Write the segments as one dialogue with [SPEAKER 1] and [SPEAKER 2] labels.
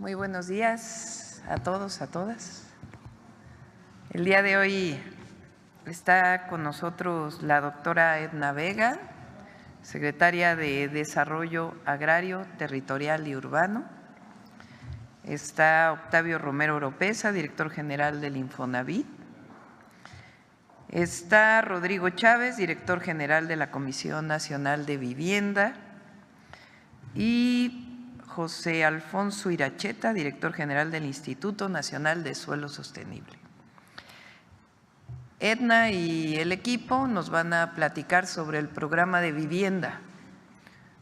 [SPEAKER 1] Muy buenos días a todos, a todas. El día de hoy está con nosotros la doctora Edna Vega, secretaria de Desarrollo Agrario, Territorial y Urbano. Está Octavio Romero Oropeza, director general del Infonavit. Está Rodrigo Chávez, director general de la Comisión Nacional de Vivienda. Y José Alfonso Iracheta, director general del Instituto Nacional de Suelo Sostenible. Edna y el equipo nos van a platicar sobre el programa de vivienda.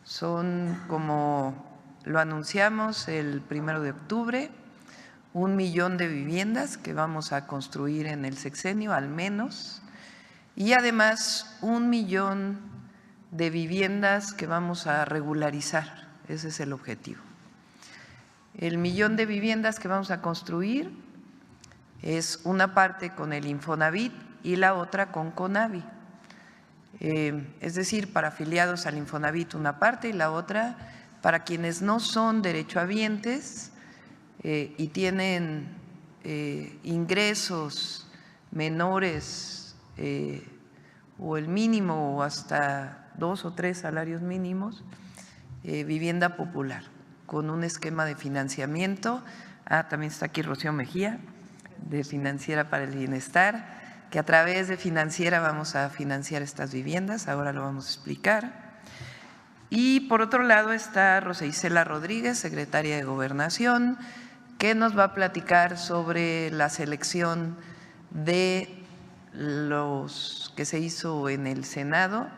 [SPEAKER 1] Son, como lo anunciamos el 1 de octubre, 1 millón de viviendas que vamos a construir en el sexenio al menos, y además 1 millón de viviendas que vamos a regularizar. Ese es el objetivo. El 1 millón de viviendas que vamos a construir es una parte con el Infonavit y la otra con Conavi. Es decir, para afiliados al Infonavit una parte y la otra para quienes no son derechohabientes y tienen ingresos menores o el mínimo o hasta 2 o 3 salarios mínimos. Vivienda popular, con un esquema de financiamiento. También está aquí Rocío Mejía, de Financiera para el Bienestar, que a través de Financiera vamos a financiar estas viviendas, ahora lo vamos a explicar. Y por otro lado está Rosa Isela Rodríguez, secretaria de Gobernación, que nos va a platicar sobre la selección de los que se hizo en el Senado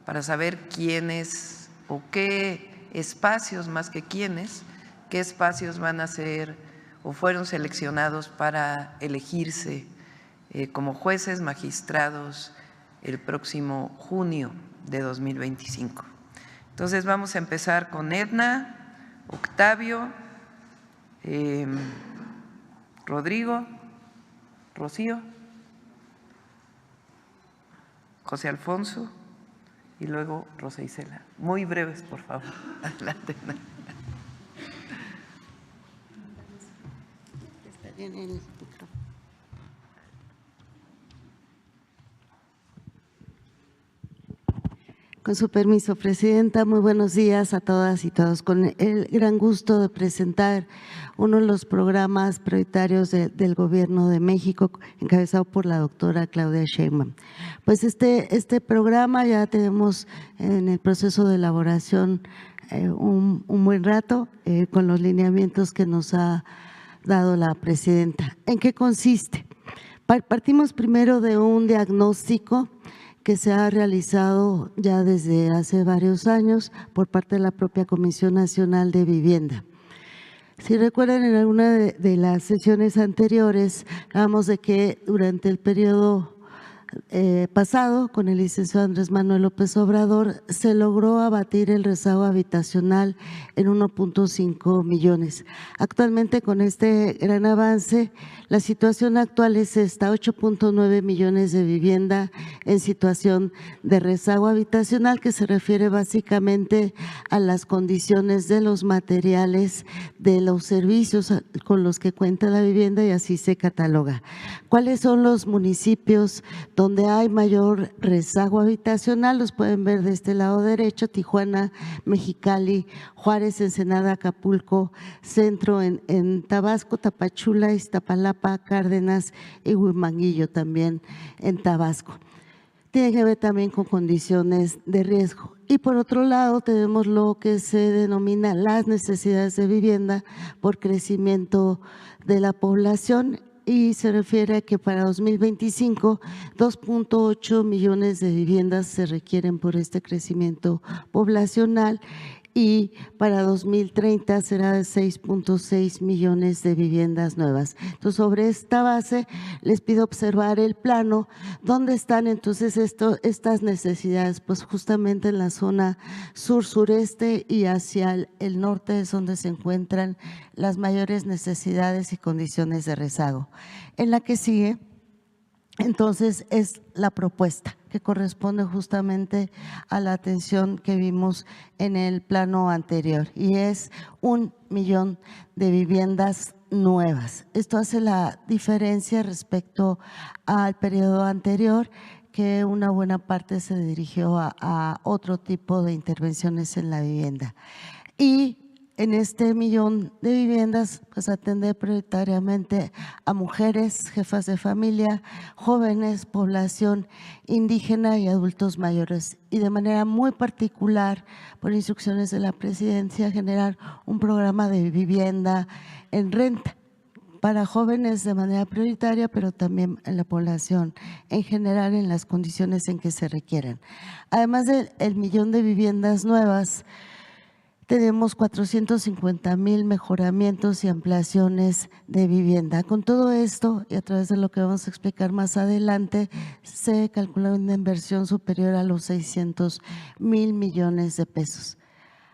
[SPEAKER 1] para saber quiénes o qué espacios, más que quiénes, qué espacios van a ser o fueron seleccionados para elegirse como jueces, magistrados el próximo junio de 2025. Entonces vamos a empezar con Edna, Octavio, Rodrigo, Rocío, José Alfonso y luego Rosa Isela. Muy breves, por favor. Adelante.
[SPEAKER 2] Está bien el micrófono. Con su permiso, Presidenta, muy buenos días a todas y todos. Con el gran gusto de presentar uno de los programas prioritarios del Gobierno de México, encabezado por la doctora Claudia Sheinbaum. Pues este programa ya tenemos en el proceso de elaboración un buen rato con los lineamientos que nos ha dado la Presidenta. ¿En qué consiste? Partimos primero de un diagnóstico que se ha realizado ya desde hace varios años por parte de la propia Comisión Nacional de Vivienda. Si recuerdan, en alguna de las sesiones anteriores hablamos de que durante el periodo pasado, con el licenciado Andrés Manuel López Obrador, se logró abatir el rezago habitacional en 1.5 millones. Actualmente, con este gran avance, la situación actual es esta: 8.9 millones de vivienda en situación de rezago habitacional, que se refiere básicamente a las condiciones de los materiales, de los servicios con los que cuenta la vivienda, y así se cataloga. ¿Cuáles son los municipios donde hay mayor rezago habitacional? Los pueden ver de este lado derecho: Tijuana, Mexicali, Juárez, Ensenada, Acapulco, Centro en Tabasco, Tapachula, Iztapalapa, Cárdenas y Huimanguillo también en Tabasco. Tiene que ver también con condiciones de riesgo. Y por otro lado tenemos lo que se denomina las necesidades de vivienda por crecimiento de la población, y se refiere a que para 2025 2.8 millones de viviendas se requieren por este crecimiento poblacional, y para 2030 será de 6.6 millones de viviendas nuevas. Entonces, sobre esta base les pido observar el plano. ¿Dónde están entonces estas necesidades? Pues justamente en la zona sur-sureste y hacia el norte es donde se encuentran las mayores necesidades y condiciones de rezago. En la que sigue Entonces, es la propuesta que corresponde justamente a la atención que vimos en el plano anterior, y es 1 millón de viviendas nuevas. Esto hace la diferencia respecto al periodo anterior, que una buena parte se dirigió a otro tipo de intervenciones en la vivienda. Y en este 1 millón de viviendas, pues atender prioritariamente a mujeres, jefas de familia, jóvenes, población indígena y adultos mayores. Y de manera muy particular, por instrucciones de la presidencia, generar un programa de vivienda en renta para jóvenes de manera prioritaria, pero también en la población en general, en las condiciones en que se requieren. Además del 1 millón de viviendas nuevas, tenemos 450,000 mejoramientos y ampliaciones de vivienda. Con todo esto, y a través de lo que vamos a explicar más adelante, se calcula una inversión superior a los 600,000 millones de pesos.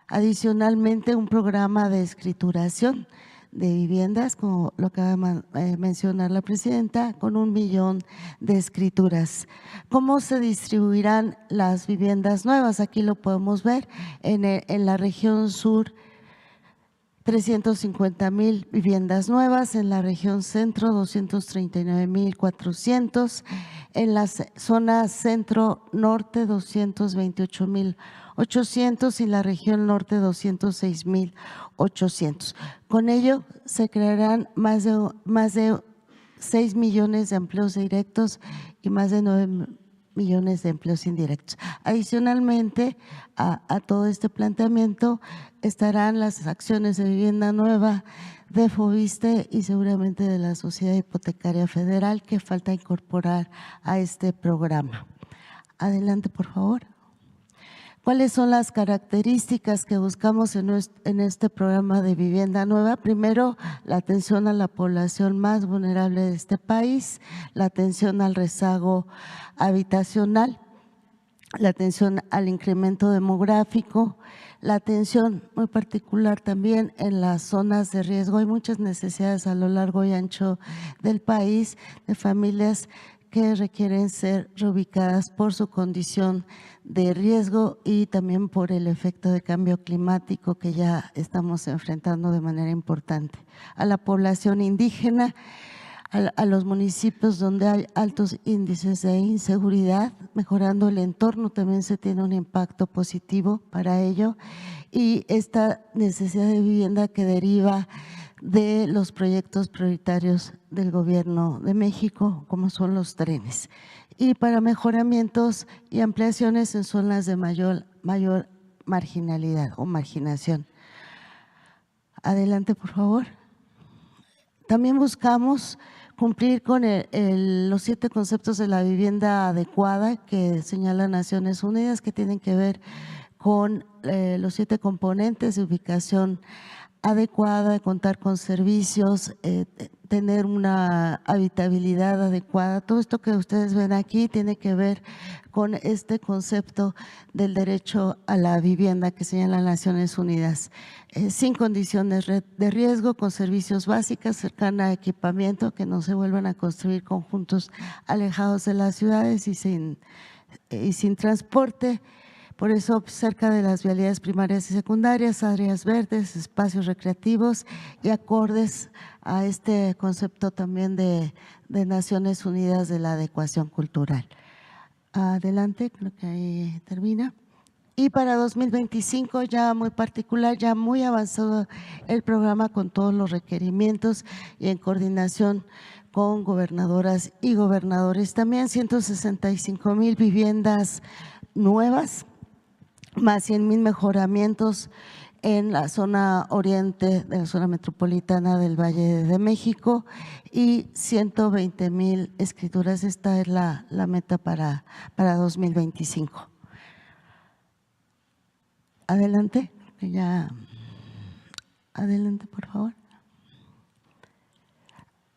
[SPEAKER 2] Adicionalmente, un programa de escrituración de viviendas, como lo acaba de mencionar la presidenta, con 1 millón de escrituras. ¿Cómo se distribuirán las viviendas nuevas? Aquí lo podemos ver en la región sur. 350,000 viviendas nuevas, en la región centro 239,400, en la zona centro-norte 228,800 y la región norte 206,800. Con ello se crearán más de 6 millones de empleos directos y más de 9 millones de empleos indirectos. Adicionalmente a todo este planteamiento estarán las acciones de vivienda nueva de FOVISSSTE y seguramente de la Sociedad Hipotecaria Federal, que falta incorporar a este programa. Adelante, por favor. ¿Cuáles son las características que buscamos en este programa de vivienda nueva? Primero, la atención a la población más vulnerable de este país, la atención al rezago habitacional, la atención al incremento demográfico, la atención muy particular también en las zonas de riesgo. Hay muchas necesidades a lo largo y ancho del país de familias que requieren ser reubicadas por su condición de riesgo y también por el efecto de cambio climático que ya estamos enfrentando de manera importante. A la población indígena, a los municipios donde hay altos índices de inseguridad, mejorando el entorno también se tiene un impacto positivo para ello, y esta necesidad de vivienda que deriva de los proyectos prioritarios del Gobierno de México, como son los trenes, y para mejoramientos y ampliaciones en zonas de mayor marginalidad o marginación. Adelante, por favor. También buscamos cumplir con los 7 conceptos de la vivienda adecuada que señala Naciones Unidas, que tienen que ver con los 7 componentes de ubicación adecuada, contar con servicios, tener una habitabilidad adecuada. Todo esto que ustedes ven aquí tiene que ver con este concepto del derecho a la vivienda que señala Naciones Unidas, sin condiciones de riesgo, con servicios básicos, cercana a equipamiento, que no se vuelvan a construir conjuntos alejados de las ciudades y sin transporte. Por eso, cerca de las vialidades primarias y secundarias, áreas verdes, espacios recreativos y acordes a este concepto también de Naciones Unidas de la adecuación cultural. Adelante, creo que ahí termina. Y para 2025, ya muy particular, ya muy avanzado el programa con todos los requerimientos y en coordinación con gobernadoras y gobernadores. También 165,000 viviendas nuevas, más 100,000 mejoramientos en la zona oriente de la zona metropolitana del Valle de México y 120,000 escrituras. Esta es la meta para 2025. Adelante, adelante, por favor.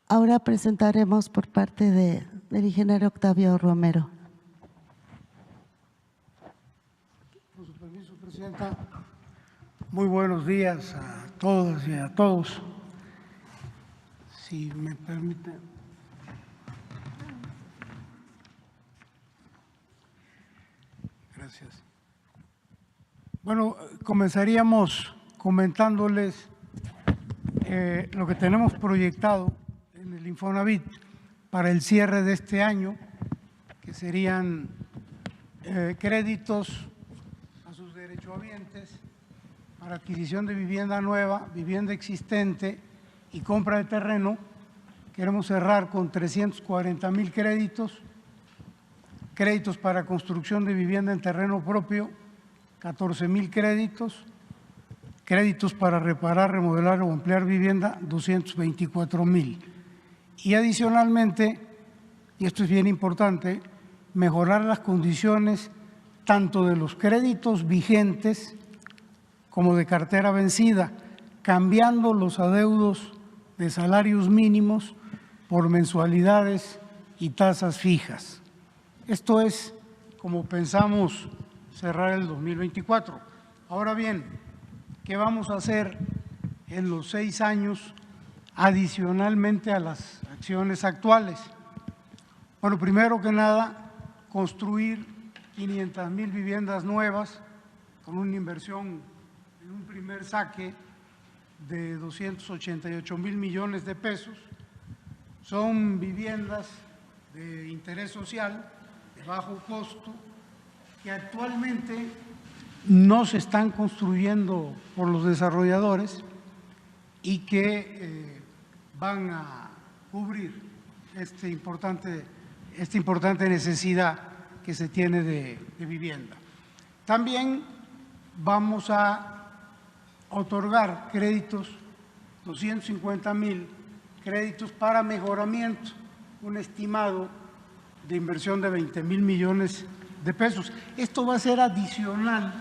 [SPEAKER 2] Ahora presentaremos por parte del ingeniero Octavio Romero.
[SPEAKER 3] Presidenta, muy buenos días a todas y a todos. Si me permite. Gracias. Bueno, comenzaríamos comentándoles lo que tenemos proyectado en el Infonavit para el cierre de este año, que serían créditos a sus derechohabientes para adquisición de vivienda nueva, vivienda existente y compra de terreno. Queremos cerrar con 340,000 créditos, créditos para construcción de vivienda en terreno propio, 14,000 créditos, créditos para reparar, remodelar o ampliar vivienda, 224,000. Y adicionalmente, y esto es bien importante, mejorar las condiciones tanto de los créditos vigentes como de cartera vencida, cambiando los adeudos de salarios mínimos por mensualidades y tasas fijas. Esto es como pensamos cerrar el 2024. Ahora bien, ¿qué vamos a hacer en los 6 años adicionalmente a las acciones actuales? Bueno, primero que nada, construir 500,000 viviendas nuevas con una inversión en un primer saque de 288,000 millones de pesos. Son viviendas de interés social, de bajo costo, que actualmente no se están construyendo por los desarrolladores y que van a cubrir esta importante necesidad que se tiene de vivienda. También vamos a otorgar créditos, 250,000 créditos para mejoramiento, un estimado de inversión de 20,000 millones de pesos. Esto va a ser adicional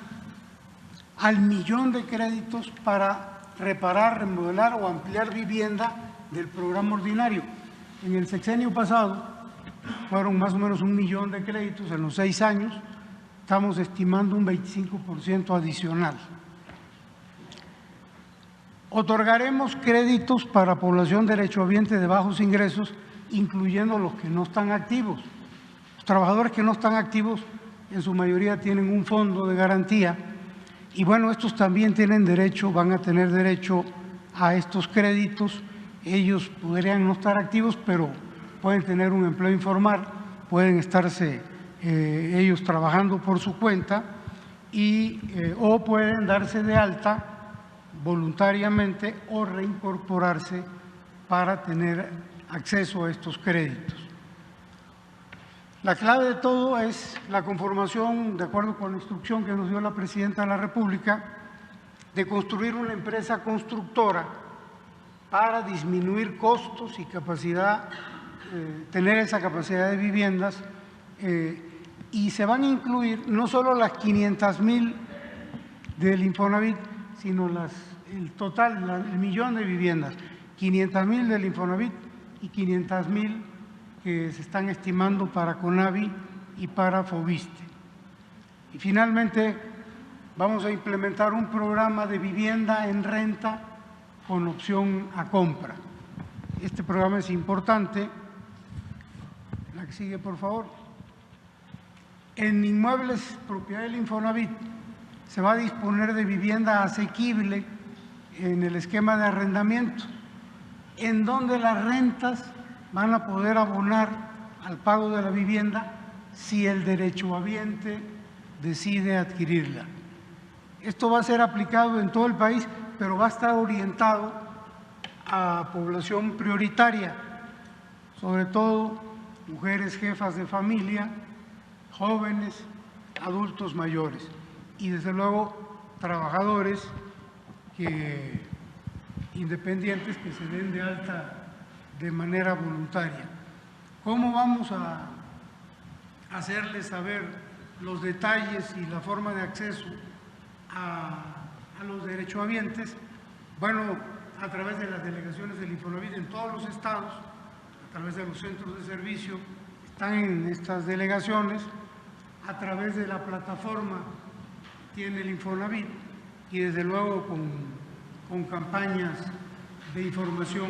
[SPEAKER 3] al millón de créditos para reparar, remodelar o ampliar vivienda del programa ordinario. En el sexenio pasado fueron más o menos 1 millón de créditos en los 6 años, estamos estimando un 25% adicional. Otorgaremos créditos para población derechohabiente de bajos ingresos, incluyendo los que no están activos. Los trabajadores que no están activos en su mayoría tienen un fondo de garantía y bueno, estos también tienen derecho, van a tener derecho a estos créditos. Ellos podrían no estar activos, pero pueden tener un empleo informal, pueden estarse ellos trabajando por su cuenta o pueden darse de alta voluntariamente o reincorporarse para tener acceso a estos créditos. La clave de todo es la conformación, de acuerdo con la instrucción que nos dio la Presidenta de la República, de construir una empresa constructora para disminuir costos y capacidad, tener esa capacidad de viviendas, y se van a incluir no solo las 500,000 del Infonavit, sino el total, el millón de viviendas, 500,000 del Infonavit y 500,000 que se están estimando para CONAVI y para FOBISTE. Y finalmente vamos a implementar un programa de vivienda en renta con opción a compra. Este programa es importante. La que sigue, por favor. En inmuebles propiedad del Infonavit se va a disponer de vivienda asequible en el esquema de arrendamiento, en donde las rentas van a poder abonar al pago de la vivienda si el derechohabiente decide adquirirla. Esto va a ser aplicado en todo el país, pero va a estar orientado a población prioritaria, sobre todo mujeres jefas de familia, jóvenes, adultos mayores y desde luego trabajadores independientes que se den de alta de manera voluntaria. ¿Cómo vamos a hacerles saber los detalles y la forma de acceso a los derechohabientes? Bueno, a través de las delegaciones del Infonavit en todos los estados, a través de los centros de servicio, están en estas delegaciones, a través de la plataforma que tiene el Infonavit y desde luego con campañas de información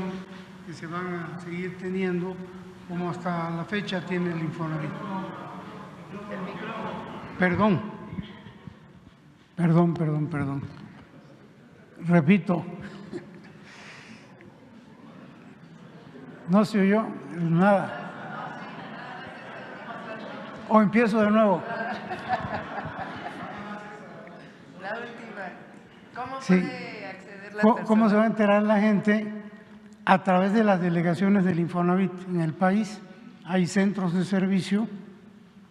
[SPEAKER 3] que se van a seguir teniendo, como hasta la fecha tiene el Infonavit. Perdón. Perdón. Repito. ¿No se oyó? Nada. ¿O empiezo de nuevo?
[SPEAKER 1] La última. ¿Cómo
[SPEAKER 3] Sí.
[SPEAKER 1] puede acceder la persona?
[SPEAKER 3] ¿Cómo se va a enterar la gente? A través de las delegaciones del Infonavit en el país. Hay centros de servicio,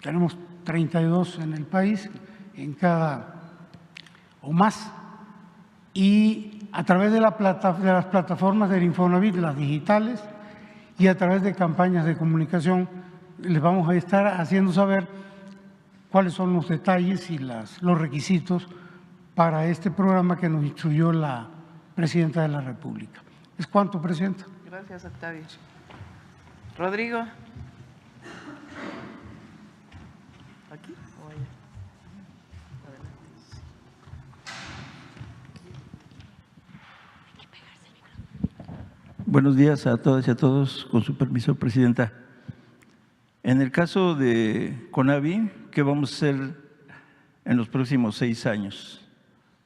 [SPEAKER 3] tenemos 32 en el país, en cada o más, y a través de las plataformas del Infonavit, las digitales, y a través de campañas de comunicación, les vamos a estar haciendo saber cuáles son los detalles y los requisitos para este programa que nos instruyó la Presidenta de la República. ¿Es cuánto, Presidenta?
[SPEAKER 1] Gracias, Octavio. Rodrigo. ¿Aquí o allá? Adelante.
[SPEAKER 4] Buenos días a todas y a todos. Con su permiso, Presidenta. En el caso de CONAVI, ¿qué vamos a hacer en los próximos 6 años?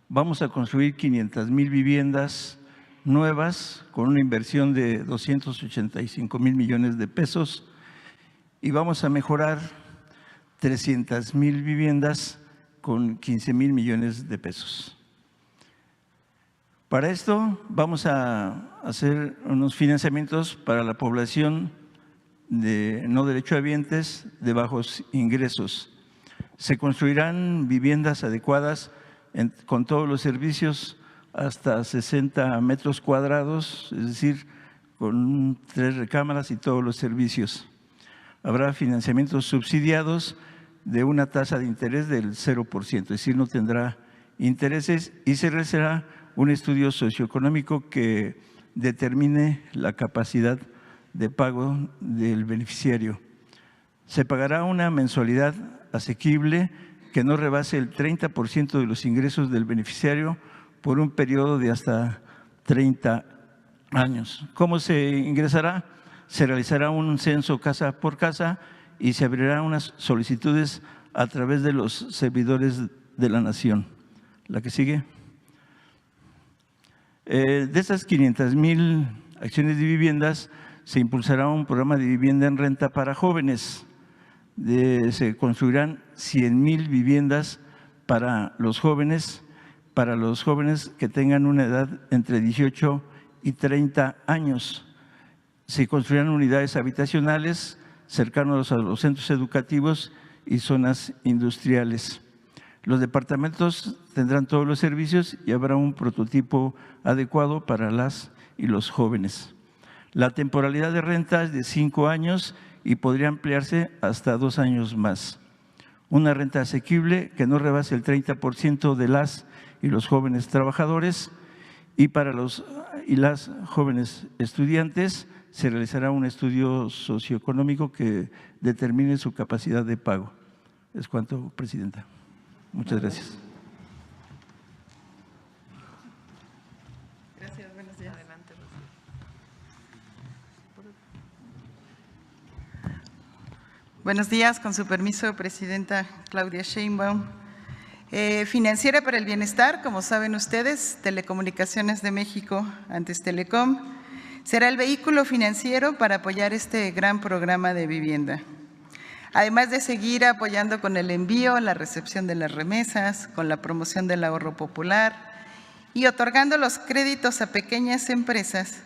[SPEAKER 4] Vamos a construir 500,000 viviendas nuevas con una inversión de 285,000 millones de pesos y vamos a mejorar 300,000 viviendas con 15,000 millones de pesos. Para esto vamos a hacer unos financiamientos para la población de no derechohabientes de bajos ingresos. Se construirán viviendas adecuadas con todos los servicios hasta 60 metros cuadrados, es decir, con 3 recámaras y todos los servicios. Habrá financiamientos subsidiados de una tasa de interés del 0%, es decir, no tendrá intereses y se realizará un estudio socioeconómico que determine la capacidad de pago del beneficiario. Se pagará una mensualidad asequible que no rebase el 30% de los ingresos del beneficiario por un periodo de hasta 30 años. ¿Cómo se ingresará? Se realizará un censo casa por casa y se abrirán unas solicitudes a través de los servidores de la nación. La que sigue. De estas 500,000 acciones de viviendas, se impulsará un programa de vivienda en renta para jóvenes. Se construirán 100,000 viviendas para los jóvenes que tengan una edad entre 18 y 30 años. Se construirán unidades habitacionales cercanos a los centros educativos y zonas industriales. Los departamentos tendrán todos los servicios y habrá un prototipo adecuado para las y los jóvenes. La temporalidad de renta es de 5 años y podría ampliarse hasta 2 años más. Una renta asequible que no rebase el 30% de las y los jóvenes trabajadores, y para los y las jóvenes estudiantes se realizará un estudio socioeconómico que determine su capacidad de pago. Es cuanto, Presidenta. Muchas gracias.
[SPEAKER 1] Gracias, buenos días. Adelante,
[SPEAKER 5] Buenos días, con su permiso, Presidenta Claudia Sheinbaum. Financiera para el Bienestar, como saben ustedes, Telecomunicaciones de México, antes Telecom, será el vehículo financiero para apoyar este gran programa de vivienda. Además de seguir apoyando con el envío, la recepción de las remesas, con la promoción del ahorro popular y otorgando los créditos a pequeñas empresas,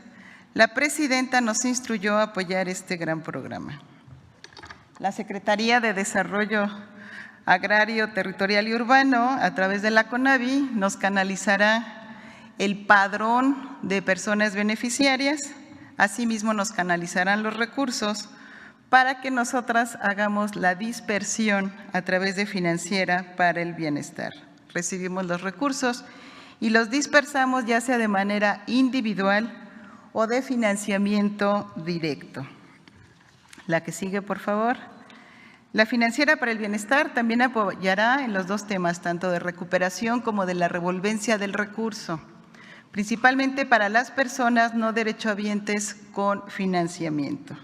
[SPEAKER 5] la Presidenta nos instruyó a apoyar este gran programa. La Secretaría de Desarrollo Agrario, Territorial y Urbano, a través de la CONAVI, nos canalizará el padrón de personas beneficiarias, asimismo nos canalizarán los recursos para que nosotras hagamos la dispersión a través de Financiera para el Bienestar. Recibimos los recursos y los dispersamos ya sea de manera individual o de financiamiento directo. La que sigue, por favor. La Financiera para el Bienestar también apoyará en los 2 temas, tanto de recuperación como de la revolvencia del recurso, principalmente para las personas no derechohabientes con financiamiento.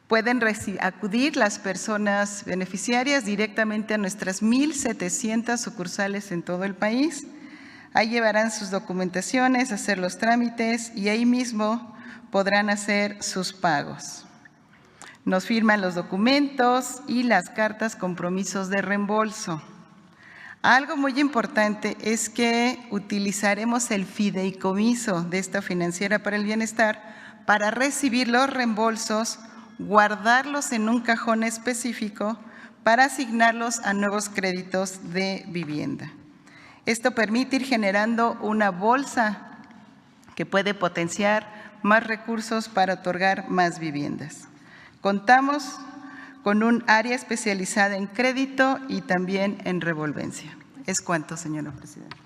[SPEAKER 5] Pueden acudir las personas beneficiarias directamente a nuestras 1,700 sucursales en todo el país. Ahí llevarán sus documentaciones, hacer los trámites y ahí mismo podrán hacer sus pagos. Nos firman los documentos y las cartas compromisos de reembolso. Algo muy importante es que utilizaremos el fideicomiso de esta Financiera para el Bienestar para recibir los reembolsos, guardarlos en un cajón específico para asignarlos a nuevos créditos de vivienda. Esto permite ir generando una bolsa que puede potenciar más recursos para otorgar más viviendas. Contamos con un área especializada en crédito y también en revolvencia. Es cuanto, señora presidenta.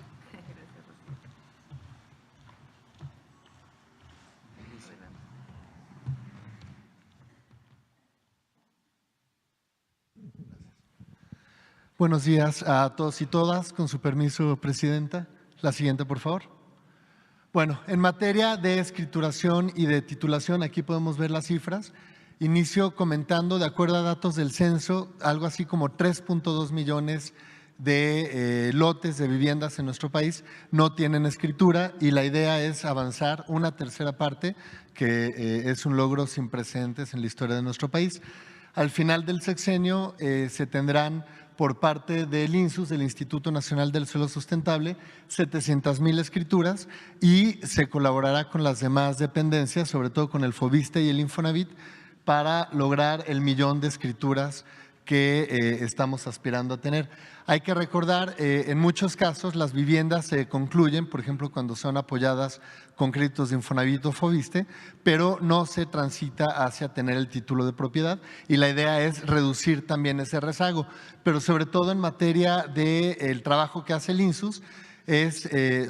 [SPEAKER 6] Buenos días a todos y todas. Con su permiso, presidenta. La siguiente, por favor. Bueno, en materia de escrituración y de titulación, aquí podemos ver las cifras. Inicio comentando, de acuerdo a datos del censo, algo así como 3.2 millones de lotes de viviendas en nuestro país no tienen escritura y la idea es avanzar una tercera parte, que es un logro sin precedentes en la historia de nuestro país. Al final del sexenio se tendrán por parte del INSUS, del Instituto Nacional del Suelo Sustentable, 700,000 escrituras y se colaborará con las demás dependencias, sobre todo con el FOBISTE y el Infonavit, para lograr el 1,000,000 de escrituras que estamos aspirando a tener. Hay que recordar, en muchos casos las viviendas se concluyen, por ejemplo, cuando son apoyadas con créditos de Infonavit o FOBISTE, pero no se transita hacia tener el título de propiedad y la idea es reducir también ese rezago, pero sobre todo en materia del trabajo que hace el INSUS,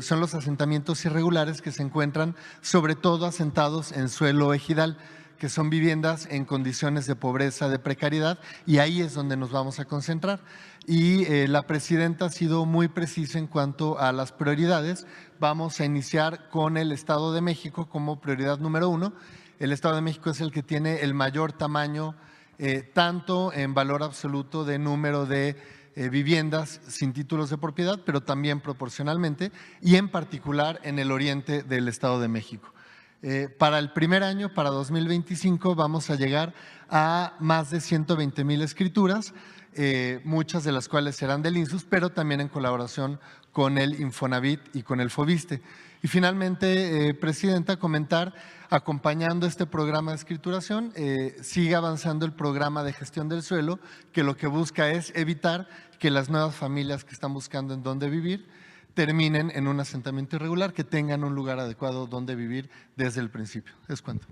[SPEAKER 6] son los asentamientos irregulares que se encuentran sobre todo asentados en suelo ejidal, que son viviendas en condiciones de pobreza, de precariedad, y ahí es donde nos vamos a concentrar. Y la presidenta ha sido muy precisa en cuanto a las prioridades. Vamos a iniciar con el Estado de México como prioridad número 1. El Estado de México es el que tiene el mayor tamaño, tanto en valor absoluto de número de viviendas sin títulos de propiedad, pero también proporcionalmente, y en particular en el oriente del Estado de México. Para el primer año, para 2025, vamos a llegar a más de 120,000 escrituras, muchas de las cuales serán del INSUS, pero también en colaboración con el Infonavit y con el FOBISTE. Y finalmente, presidenta, comentar, acompañando este programa de escrituración, sigue avanzando el programa de gestión del suelo, que lo que busca es evitar que las nuevas familias que están buscando en dónde vivir terminen en un asentamiento irregular, que tengan un lugar adecuado donde vivir desde el principio. Es cuanto.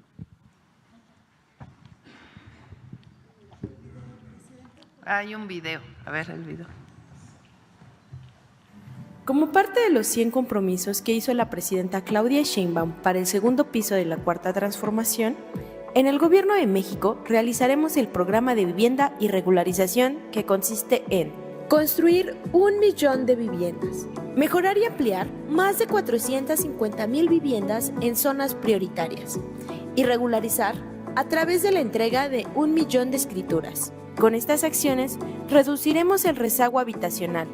[SPEAKER 1] Hay un video. A ver el video.
[SPEAKER 7] Como parte de los 100 compromisos que hizo la presidenta Claudia Sheinbaum para el segundo piso de la Cuarta Transformación, en el Gobierno de México realizaremos el programa de vivienda y regularización, que consiste en construir 1,000,000 de viviendas, mejorar y ampliar más de 450,000 viviendas en zonas prioritarias y regularizar a través de la entrega de 1,000,000 de escrituras. Con estas acciones reduciremos el rezago habitacional,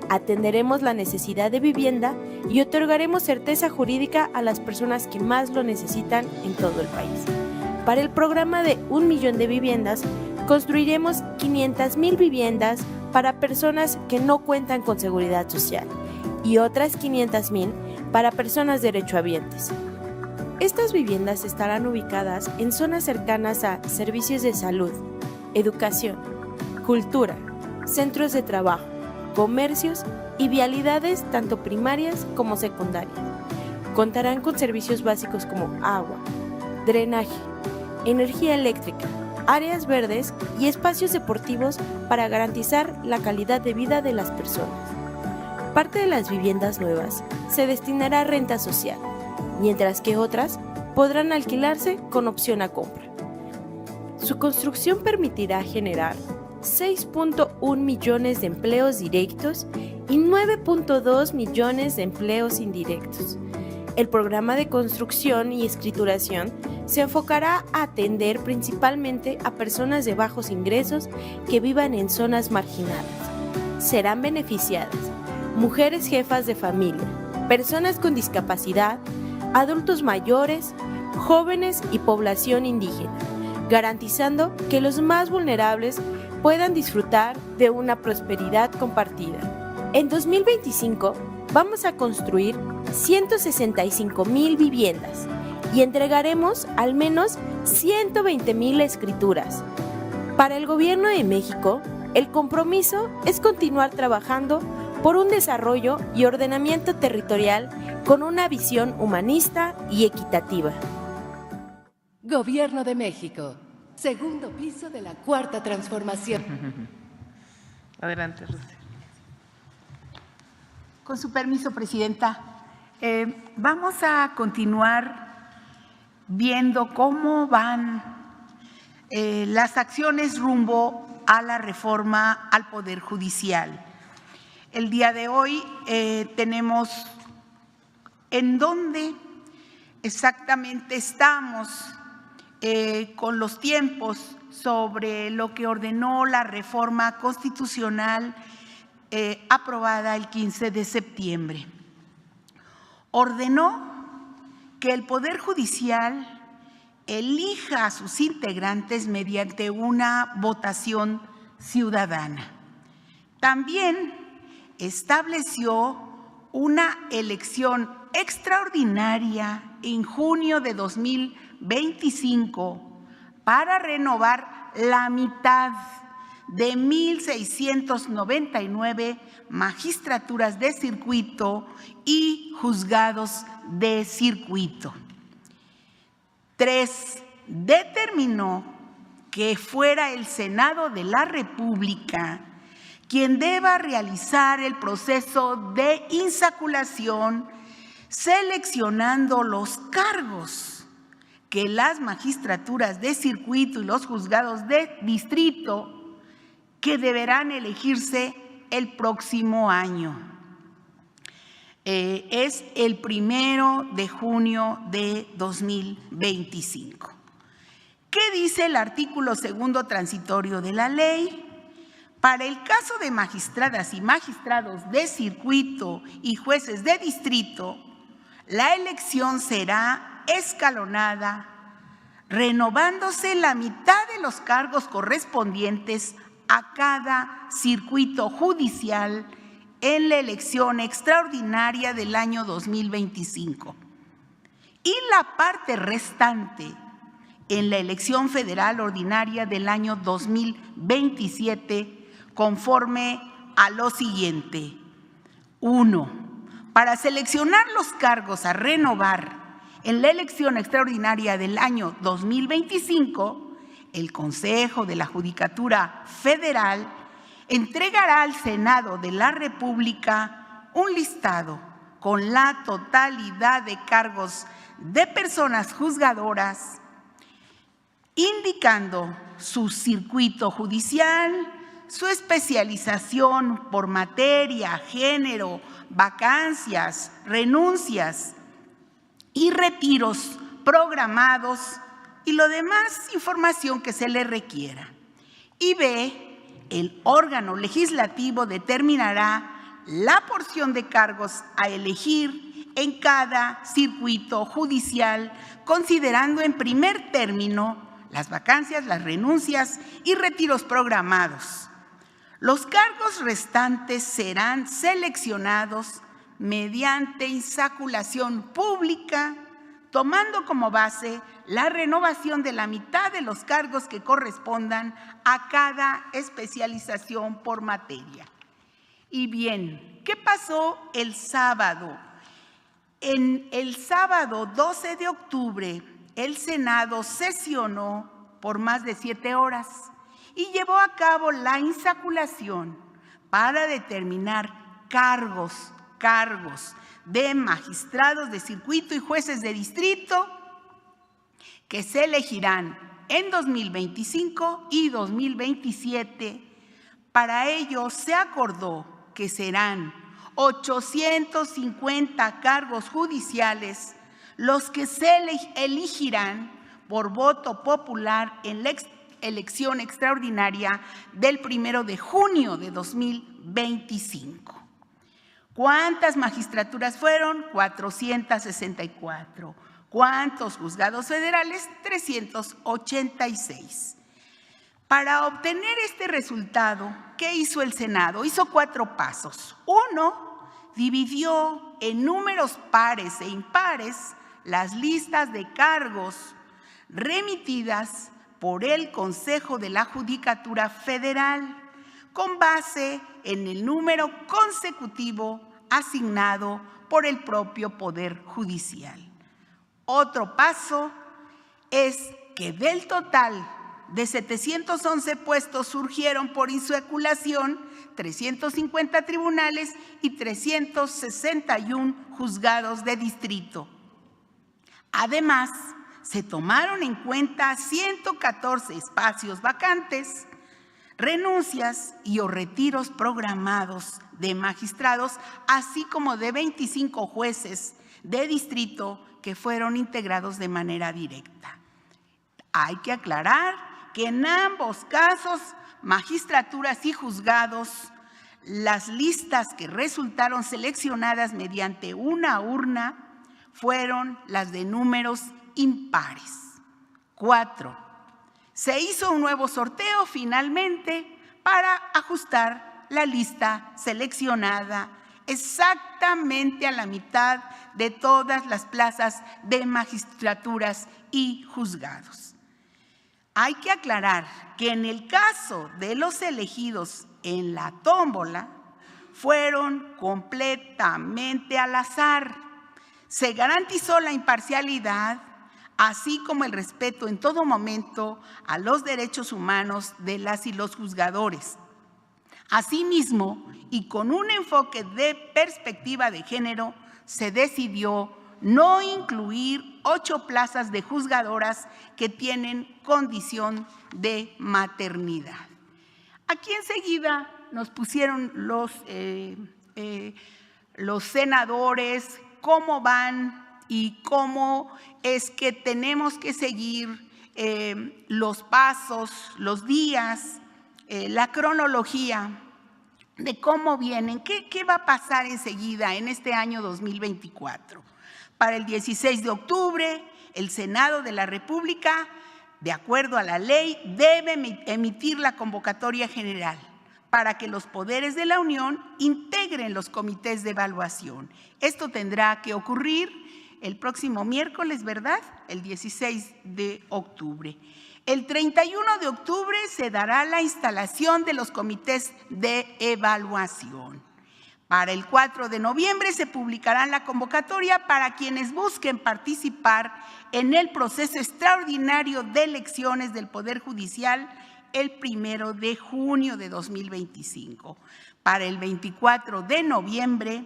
[SPEAKER 7] atenderemos la necesidad de vivienda y otorgaremos certeza jurídica a las personas que más lo necesitan en todo el país. Para el programa de 1,000,000 de viviendas, construiremos 500,000 viviendas para personas que no cuentan con seguridad social y otras 500,000 para personas derechohabientes. Estas viviendas estarán ubicadas en zonas cercanas a servicios de salud, educación, cultura, centros de trabajo, comercios y vialidades tanto primarias como secundarias. Contarán con servicios básicos como agua, drenaje, energía eléctrica, áreas verdes y espacios deportivos para garantizar la calidad de vida de las personas. Parte de las viviendas nuevas se destinará a renta social, mientras que otras podrán alquilarse con opción a compra. Su construcción permitirá generar 6.1 millones de empleos directos y 9.2 millones de empleos indirectos. El programa de construcción y escrituración se enfocará a atender principalmente a personas de bajos ingresos que vivan en zonas marginadas. Serán beneficiadas mujeres jefas de familia, personas con discapacidad, adultos mayores, jóvenes y población indígena, garantizando que los más vulnerables puedan disfrutar de una prosperidad compartida. En 2025 vamos a construir 165,000 viviendas y entregaremos al menos 120,000 escrituras. Para el Gobierno de México, el compromiso es continuar trabajando por un desarrollo y ordenamiento territorial con una visión humanista y equitativa.
[SPEAKER 8] Gobierno de México, segundo piso de la Cuarta Transformación.
[SPEAKER 1] Adelante, Ruth.
[SPEAKER 9] Con su permiso, Presidenta, vamos a continuar viendo cómo van las acciones rumbo a la reforma al Poder Judicial. El día de hoy tenemos en dónde exactamente estamos con los tiempos sobre lo que ordenó la reforma constitucional aprobada el 15 de septiembre. Ordenó que el Poder Judicial elija a sus integrantes mediante una votación ciudadana. También estableció una elección extraordinaria en junio de 2025 para renovar la mitad de 1,699 magistraturas de circuito y juzgados de circuito. 3. Determinó que fuera el Senado de la República quien deba realizar el proceso de insaculación, seleccionando los cargos que las magistraturas de circuito y los juzgados de distrito que deberán elegirse el próximo año. Es el 1 de junio de 2025. ¿Qué dice el artículo 2 transitorio de la ley? Para el caso de magistradas y magistrados de circuito y jueces de distrito, la elección será escalonada, renovándose la mitad de los cargos correspondientes a cada circuito judicial en la elección extraordinaria del año 2025 y la parte restante en la elección federal ordinaria del año 2027 conforme a lo siguiente. 1. Para seleccionar los cargos a renovar en la elección extraordinaria del año 2025, el Consejo de la Judicatura Federal entregará al Senado de la República un listado con la totalidad de cargos de personas juzgadoras, indicando su circuito judicial, su especialización por materia, género, vacancias, renuncias y retiros programados y lo demás información que se le requiera. Y B, el órgano legislativo determinará la porción de cargos a elegir en cada circuito judicial, considerando en primer término las vacancias, las renuncias y retiros programados. Los cargos restantes serán seleccionados mediante insaculación pública, tomando como base la renovación de la mitad de los cargos que correspondan a cada especialización por materia. Y bien, ¿qué pasó el sábado? En el sábado 12 de octubre, el Senado sesionó por más de 7 horas y llevó a cabo la insaculación para determinar cargos de magistrados de circuito y jueces de distrito que se elegirán en 2025 y 2027. Para ello se acordó que serán 850 cargos judiciales los que se elegirán por voto popular en la elección extraordinaria del 1 de junio de 2025. ¿Cuántas magistraturas fueron? 464. ¿Cuántos juzgados federales? 386. Para obtener este resultado, ¿qué hizo el Senado? Hizo 4 pasos. 1, dividió en números pares e impares las listas de cargos remitidas por el Consejo de la Judicatura Federal con base en el número consecutivo asignado por el propio Poder Judicial. Otro paso es que del total de 711 puestos surgieron por insaculación 350 tribunales y 361 juzgados de distrito. Además, se tomaron en cuenta 114 espacios vacantes, renuncias y o retiros programados de magistrados, así como de 25 jueces de distrito que fueron integrados de manera directa. Hay que aclarar que en ambos casos, magistraturas y juzgados, las listas que resultaron seleccionadas mediante una urna fueron las de números impares. 4. Se hizo un nuevo sorteo finalmente para ajustar la lista seleccionada exactamente a la mitad de todas las plazas de magistraturas y juzgados. Hay que aclarar que en el caso de los elegidos en la tómbola, fueron completamente al azar. Se garantizó la imparcialidad, así como el respeto en todo momento a los derechos humanos de las y los juzgadores. Asimismo, y con un enfoque de perspectiva de género, se decidió no incluir 8 plazas de juzgadoras que tienen condición de maternidad. Aquí enseguida nos pusieron los senadores cómo van y cómo es que tenemos que seguir los pasos, los días, la cronología de cómo vienen, qué va a pasar enseguida en este año 2024. Para el 16 de octubre, el Senado de la República, de acuerdo a la ley, debe emitir la convocatoria general para que los poderes de la Unión integren los comités de evaluación. Esto tendrá que ocurrir el próximo miércoles, ¿verdad? El 16 de octubre. El 31 de octubre se dará la instalación de los comités de evaluación. Para el 4 de noviembre se publicará la convocatoria para quienes busquen participar en el proceso extraordinario de elecciones del Poder Judicial el 1 de junio de 2025. Para el 24 de noviembre,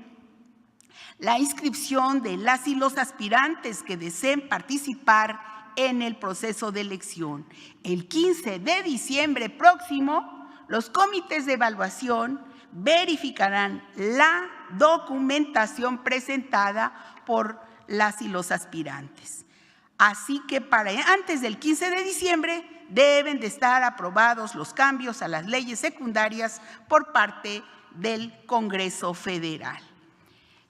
[SPEAKER 9] la inscripción de las y los aspirantes que deseen participar en el proceso de elección. El 15 de diciembre próximo, los comités de evaluación verificarán la documentación presentada por las y los aspirantes. Así que antes del 15 de diciembre deben de estar aprobados los cambios a las leyes secundarias por parte del Congreso Federal.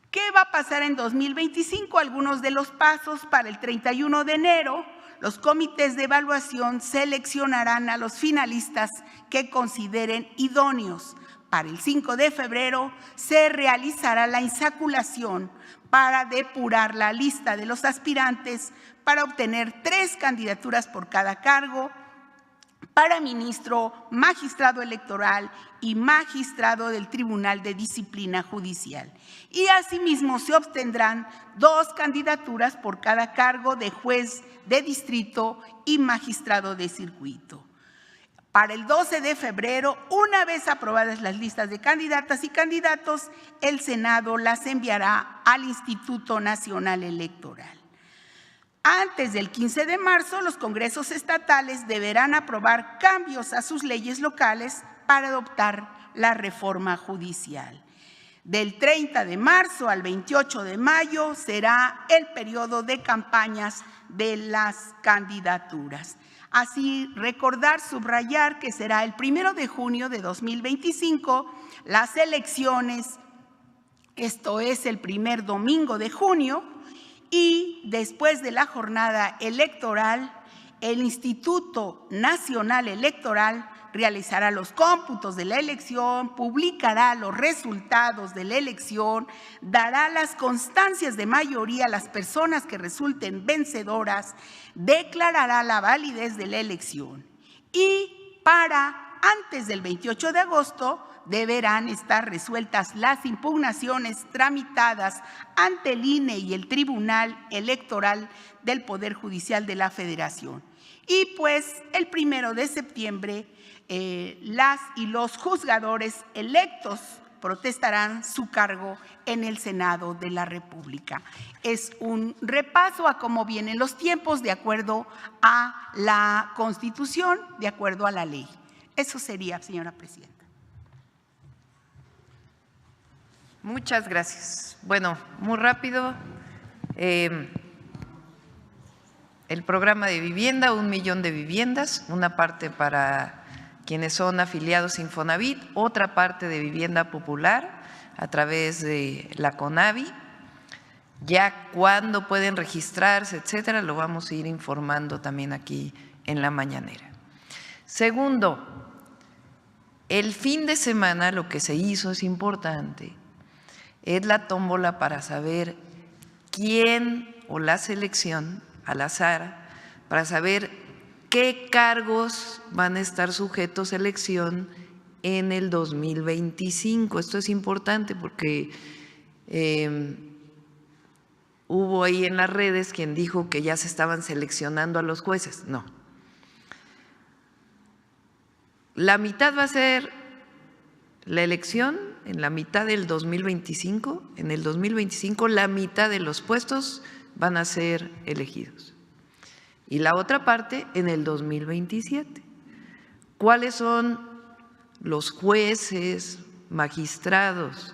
[SPEAKER 9] ¿Qué va a pasar en 2025? Algunos de los pasos. Para el 31 de enero, los comités de evaluación seleccionarán a los finalistas que consideren idóneos. Para el 5 de febrero se realizará la insaculación para depurar la lista de los aspirantes para obtener 3 candidaturas por cada cargo para ministro, magistrado electoral y magistrado del Tribunal de Disciplina Judicial. Y asimismo se obtendrán 2 candidaturas por cada cargo de juez de distrito y magistrado de circuito. Para el 12 de febrero, una vez aprobadas las listas de candidatas y candidatos, el Senado las enviará al Instituto Nacional Electoral. Antes del 15 de marzo, los congresos estatales deberán aprobar cambios a sus leyes locales para adoptar la reforma judicial. Del 30 de marzo al 28 de mayo será el periodo de campañas de las candidaturas. Así, recordar, subrayar que será el 1 de junio de 2025 las elecciones, esto es el primer domingo de junio, y después de la jornada electoral, el Instituto Nacional Electoral realizará los cómputos de la elección, publicará los resultados de la elección, dará las constancias de mayoría a las personas que resulten vencedoras, declarará la validez de la elección y para antes del 28 de agosto deberán estar resueltas las impugnaciones tramitadas ante el INE y el Tribunal Electoral del Poder Judicial de la Federación. Y pues el 1 de septiembre las y los juzgadores electos protestarán su cargo en el Senado de la República. Es un repaso a cómo vienen los tiempos de acuerdo a la Constitución, de acuerdo a la ley. Eso sería, señora presidenta.
[SPEAKER 1] Muchas gracias. Bueno, muy rápido. El programa de vivienda, 1 millón de viviendas, una parte para quienes son afiliados a Infonavit, otra parte de vivienda popular a través de la CONAVI. Ya cuándo pueden registrarse, etcétera, lo vamos a ir informando también aquí en la mañanera. Segundo, el fin de semana lo que se hizo es importante, es la tómbola para saber quién o la selección al azar, para saber qué cargos van a estar sujetos a elección en el 2025. Esto es importante porque hubo ahí en las redes quien dijo que ya se estaban seleccionando a los jueces. No. La mitad va a ser la elección en la mitad del 2025. En el 2025 la mitad de los puestos van a ser elegidos. Y la otra parte en el 2027. ¿Cuáles son los jueces, magistrados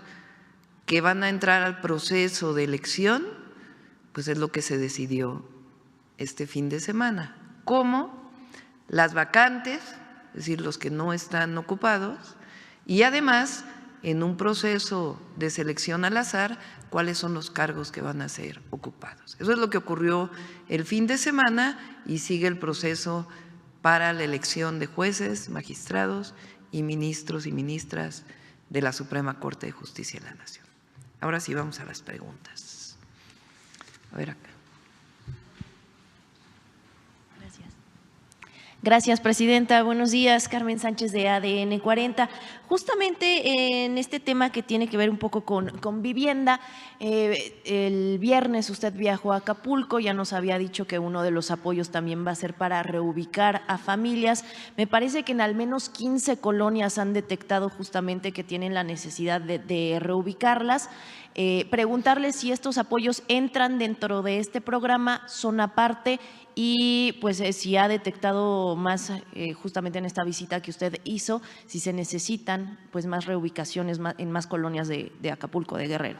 [SPEAKER 1] que van a entrar al proceso de elección? Pues es lo que se decidió este fin de semana. ¿Cómo? Las vacantes, es decir, los que no están ocupados, y además en un proceso de selección al azar, cuáles son los cargos que van a ser ocupados. Eso es lo que ocurrió el fin de semana y sigue el proceso para la elección de jueces, magistrados y ministros y ministras de la Suprema Corte de Justicia de la Nación. Ahora sí vamos a las preguntas. A ver acá.
[SPEAKER 10] Gracias, presidenta. Buenos días, Carmen Sánchez de ADN 40. Justamente en este tema que tiene que ver un poco con vivienda, el viernes usted viajó a Acapulco, ya nos había dicho que uno de los apoyos también va a ser para reubicar a familias. Me parece que en al menos 15 colonias han detectado justamente que tienen la necesidad de reubicarlas. Preguntarle si estos apoyos entran dentro de este programa, son aparte, y pues si ha detectado más justamente en esta visita que usted hizo, si se necesitan pues más reubicaciones en más colonias de Acapulco, de Guerrero.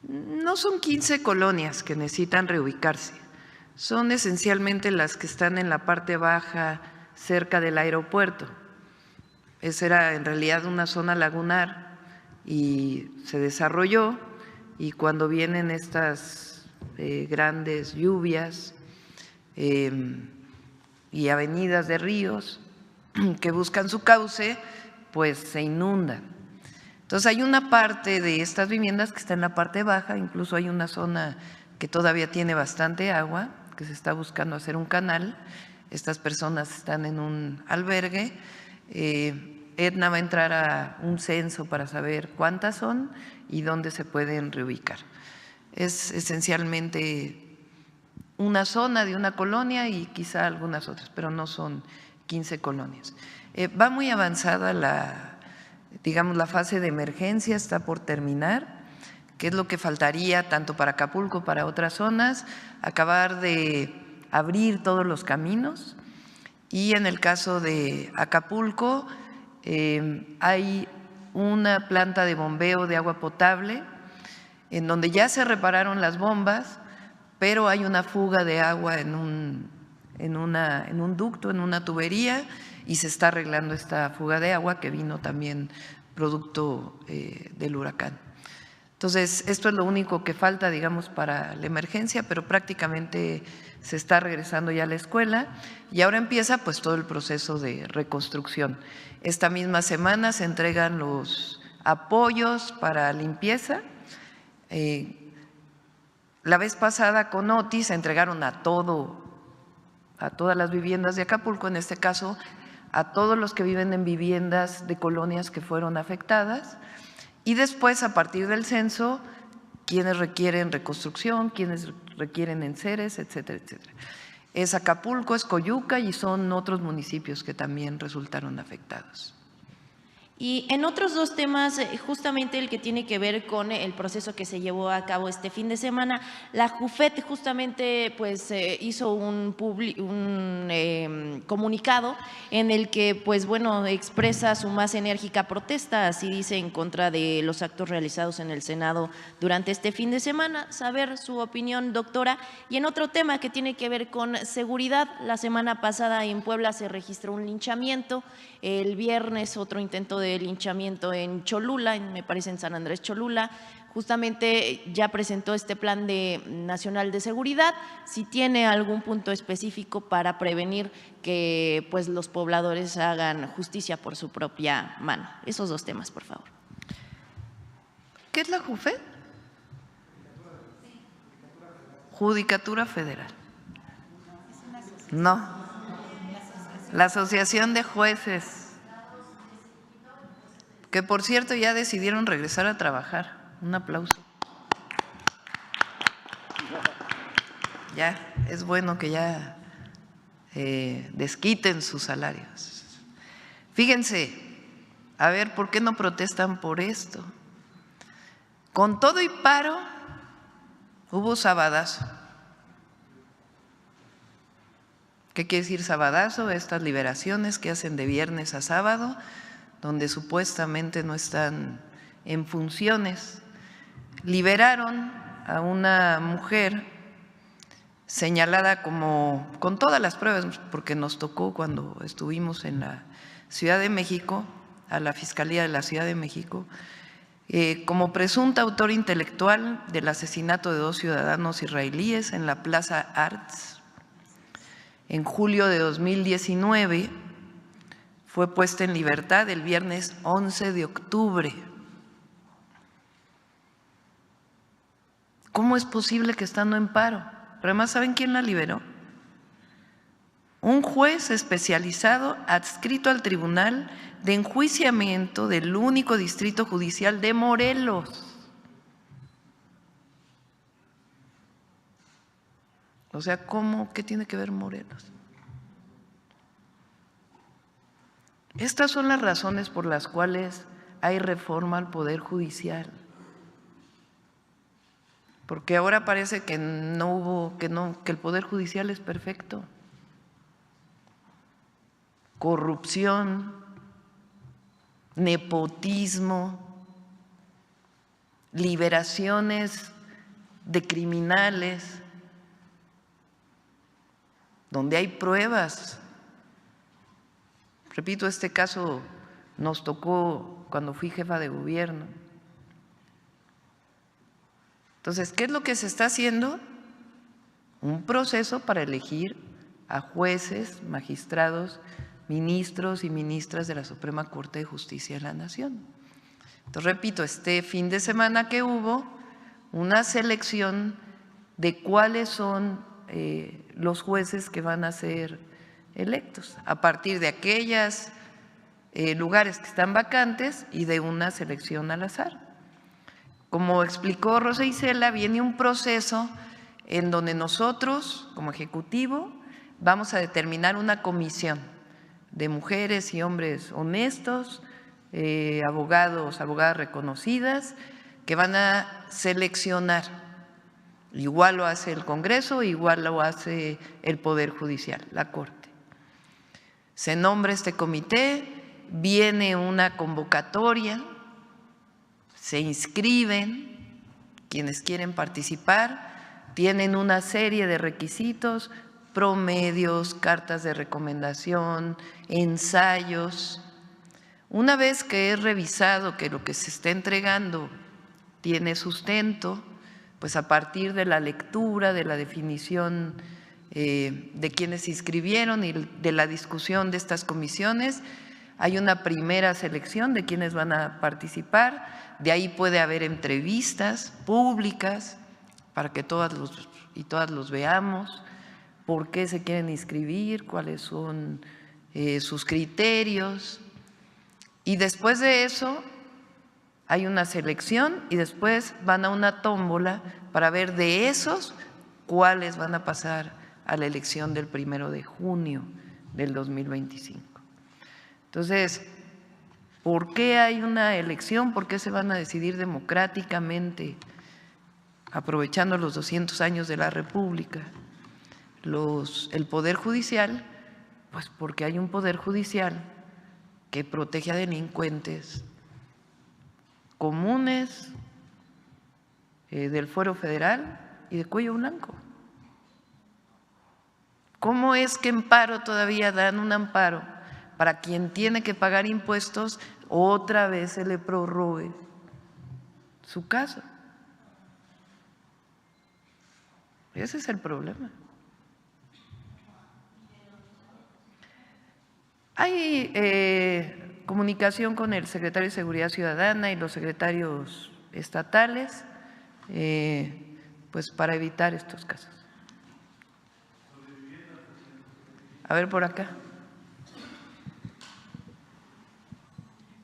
[SPEAKER 1] No son 15 colonias que necesitan reubicarse, son esencialmente las que están en la parte baja cerca del aeropuerto. Esa era en realidad una zona lagunar y se desarrolló, y cuando vienen estas grandes lluvias y avenidas de ríos que buscan su cauce, pues se inundan. Entonces hay una parte de estas viviendas que está en la parte baja, incluso hay una zona que todavía tiene bastante agua, que se está buscando hacer un canal. Estas personas están en un albergue. Edna va a entrar a un censo para saber cuántas son y dónde se pueden reubicar. Es esencialmente una zona de una colonia y quizá algunas otras, pero no son 15 colonias. Va muy avanzada la fase de emergencia, está por terminar, que es lo que faltaría tanto para Acapulco, para otras zonas, acabar de abrir todos los caminos. Y en el caso de Acapulco hay una planta de bombeo de agua potable en donde ya se repararon las bombas, pero hay una fuga de agua en un ducto, en una tubería, y se está arreglando esta fuga de agua que vino también producto del huracán. Entonces, esto es lo único que falta, digamos, para la emergencia, pero prácticamente se está regresando ya a la escuela y ahora empieza pues todo el proceso de reconstrucción. Esta misma semana se entregan los apoyos para limpieza. La vez pasada con Otis se entregaron a todas las viviendas de Acapulco, en este caso a todos los que viven en viviendas de colonias que fueron afectadas, y después a partir del censo quienes requieren reconstrucción, quienes requieren enseres, etcétera, etcétera. Es Acapulco, es Coyuca y son otros municipios que también resultaron afectados.
[SPEAKER 10] Y en otros dos temas, justamente el que tiene que ver con el proceso que se llevó a cabo este fin de semana, la JUFET justamente pues hizo un comunicado en el que pues bueno expresa su más enérgica protesta, así dice, en contra de los actos realizados en el Senado durante este fin de semana. Saber su opinión, doctora. Y en otro tema que tiene que ver con seguridad, la semana pasada en Puebla se registró un linchamiento, el viernes otro intento de linchamiento en Cholula, me parece en San Andrés Cholula. Justamente ya presentó este plan nacional de seguridad. Si tiene algún punto específico para prevenir que pues los pobladores hagan justicia por su propia mano. Esos dos temas, por favor.
[SPEAKER 1] ¿Qué es la JUFED? Judicatura Federal. No. La Asociación de Jueces. Que por cierto ya decidieron regresar a trabajar. Un aplauso. Ya, es bueno que ya desquiten sus salarios. Fíjense, a ver, ¿por qué no protestan por esto? Con todo y paro, hubo sabadazo. ¿Qué quiere decir sabadazo? Estas liberaciones que hacen de viernes a sábado, donde supuestamente no están en funciones. Liberaron a una mujer señalada como, con todas las pruebas, porque nos tocó cuando estuvimos en la Ciudad de México, a la Fiscalía de la Ciudad de México, como presunta autora intelectual del asesinato de 2 ciudadanos israelíes en la Plaza Arts. En julio de 2019 fue puesta en libertad el viernes 11 de octubre. ¿Cómo es posible que estando en paro? Pero además, ¿saben quién la liberó? Un juez especializado adscrito al Tribunal de Enjuiciamiento del único distrito judicial de Morelos. O sea, ¿qué tiene que ver Morelos? Estas son las razones por las cuales hay reforma al Poder Judicial. Porque ahora parece que que el Poder Judicial es perfecto. Corrupción, nepotismo, liberaciones de criminales, donde hay pruebas. Repito, este caso nos tocó cuando fui jefa de gobierno. Entonces, ¿qué es lo que se está haciendo? Un proceso para elegir a jueces, magistrados, ministros y ministras de la Suprema Corte de Justicia de la Nación. Entonces, repito, este fin de semana que hubo una selección de cuáles son los jueces que van a ser electos, a partir de aquellos lugares que están vacantes y de una selección al azar. Como explicó Rosa Isela, viene un proceso en donde nosotros, como Ejecutivo, vamos a determinar una comisión de mujeres y hombres honestos, abogados, abogadas reconocidas, que van a seleccionar. Igual lo hace el Congreso, igual lo hace el Poder Judicial, la Corte. Se nombra este comité, viene una convocatoria se inscriben, quienes quieren participar, tienen una serie de requisitos, promedios, cartas de recomendación, ensayos. Una vez que es revisado que lo que se está entregando tiene sustento, pues a partir de la lectura, de la definición de quienes se inscribieron y de la discusión de estas comisiones, hay una primera selección de quienes van a participar. De ahí puede haber entrevistas públicas para que todas los veamos, por qué se quieren inscribir, cuáles son sus criterios. Y después de eso hay una selección y después van a una tómbola para ver de esos cuáles van a pasar a la elección del 1 de junio del 2025. Entonces, ¿por qué hay una elección? ¿Por qué se van a decidir democráticamente, aprovechando los 200 años de la República, el Poder Judicial? Pues porque hay un Poder Judicial que protege a delincuentes comunes del Fuero Federal y de cuello blanco. ¿Cómo es que en paro todavía dan un amparo para quien tiene que pagar impuestos, otra vez se le prorrogue su caso? Ese es el problema. Hay comunicación con el secretario de Seguridad Ciudadana y los secretarios estatales, pues para evitar estos casos. A ver, por acá.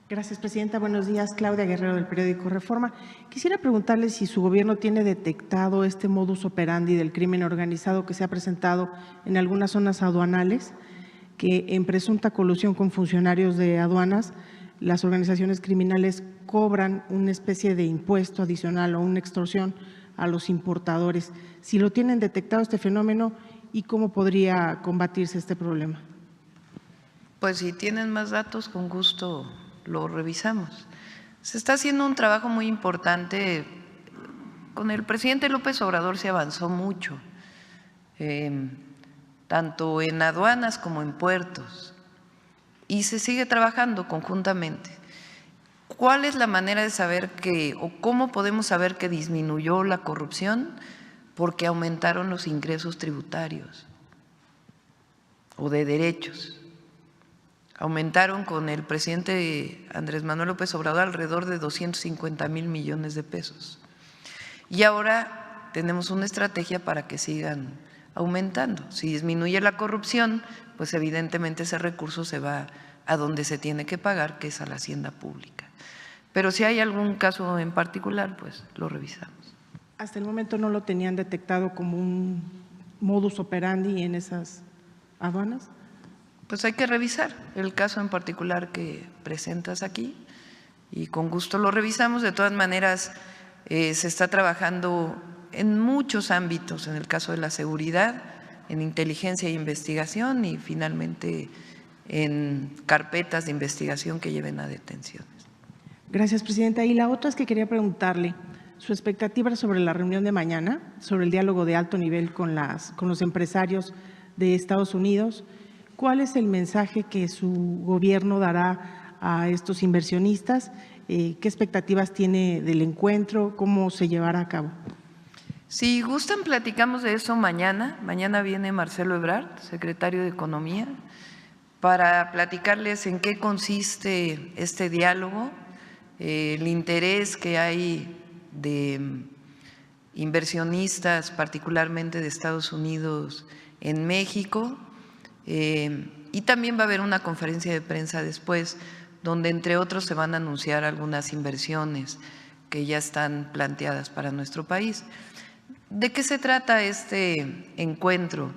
[SPEAKER 11] Gracias, presidenta. Buenos días. Claudia Guerrero, del periódico Reforma. Quisiera preguntarle si su gobierno tiene detectado este modus operandi del crimen organizado que se ha presentado en algunas zonas aduanales, que en presunta colusión con funcionarios de aduanas, las organizaciones criminales cobran una especie de impuesto adicional o una extorsión a los importadores. Si lo tienen detectado este fenómeno y cómo podría combatirse este problema.
[SPEAKER 1] Pues si tienen más datos, con gusto lo revisamos. Se está haciendo un trabajo muy importante. Con el presidente López Obrador se avanzó mucho, tanto en aduanas como en puertos, y se sigue trabajando conjuntamente. ¿Cuál es la manera de saber o cómo podemos saber que disminuyó la corrupción? Porque aumentaron los ingresos tributarios o de derechos. Aumentaron con el presidente Andrés Manuel López Obrador alrededor de 250,000 millones de pesos. Y ahora tenemos una estrategia para que sigan aumentando. Si disminuye la corrupción, pues evidentemente ese recurso se va a donde se tiene que pagar, que es a la hacienda pública. Pero si hay algún caso en particular, pues lo revisamos.
[SPEAKER 11] ¿Hasta el momento no lo tenían detectado como un modus operandi en esas aduanas?
[SPEAKER 1] Pues hay que revisar el caso en particular que presentas aquí y con gusto lo revisamos. De todas maneras, se está trabajando en muchos ámbitos, en el caso de la seguridad, en inteligencia e investigación y finalmente en carpetas de investigación que lleven a detenciones.
[SPEAKER 11] Gracias, presidenta. Y la otra es que quería preguntarle su expectativa sobre la reunión de mañana, sobre el diálogo de alto nivel con los empresarios de Estados Unidos. ¿Cuál es el mensaje que su gobierno dará a estos inversionistas? ¿Qué expectativas tiene del encuentro? ¿Cómo se llevará a cabo?
[SPEAKER 1] Si gustan, platicamos de eso mañana. Mañana viene Marcelo Ebrard, secretario de Economía, para platicarles en qué consiste este diálogo, el interés que hay de inversionistas, particularmente de Estados Unidos en México, y también va a haber una conferencia de prensa después, donde entre otros se van a anunciar algunas inversiones que ya están planteadas para nuestro país. ¿De qué se trata este encuentro?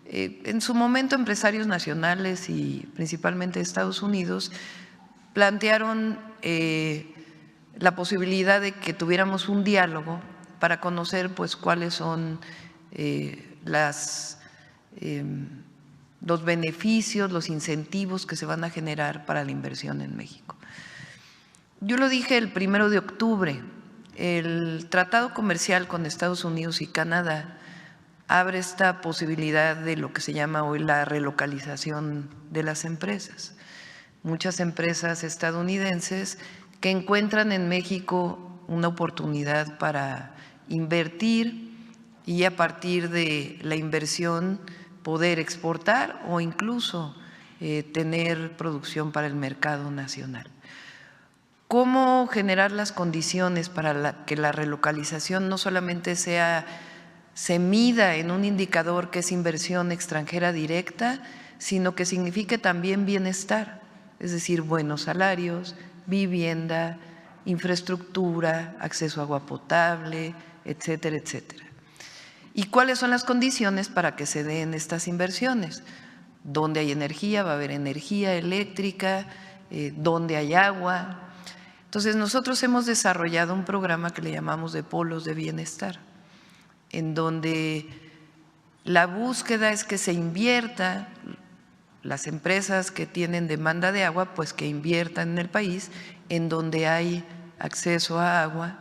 [SPEAKER 1] En su momento empresarios nacionales y principalmente de Estados Unidos plantearon la posibilidad de que tuviéramos un diálogo para conocer pues cuáles son los beneficios, los incentivos que se van a generar para la inversión en México. Yo lo dije el 1 de octubre, el tratado comercial con Estados Unidos y Canadá abre esta posibilidad de lo que se llama hoy la relocalización de las empresas. Muchas empresas estadounidenses que encuentran en México una oportunidad para invertir y a partir de la inversión poder exportar o incluso tener producción para el mercado nacional. ¿Cómo generar las condiciones para que la relocalización no solamente se mida en un indicador que es inversión extranjera directa, sino que signifique también bienestar, es decir, buenos salarios, vivienda, infraestructura, acceso a agua potable, etcétera, etcétera? ¿Y cuáles son las condiciones para que se den estas inversiones? Donde hay energía, va a haber energía eléctrica, donde hay agua. Entonces, nosotros hemos desarrollado un programa que le llamamos de polos de bienestar, en donde la búsqueda es que se invierta, las empresas que tienen demanda de agua, pues que inviertan en el país, en donde hay acceso a agua,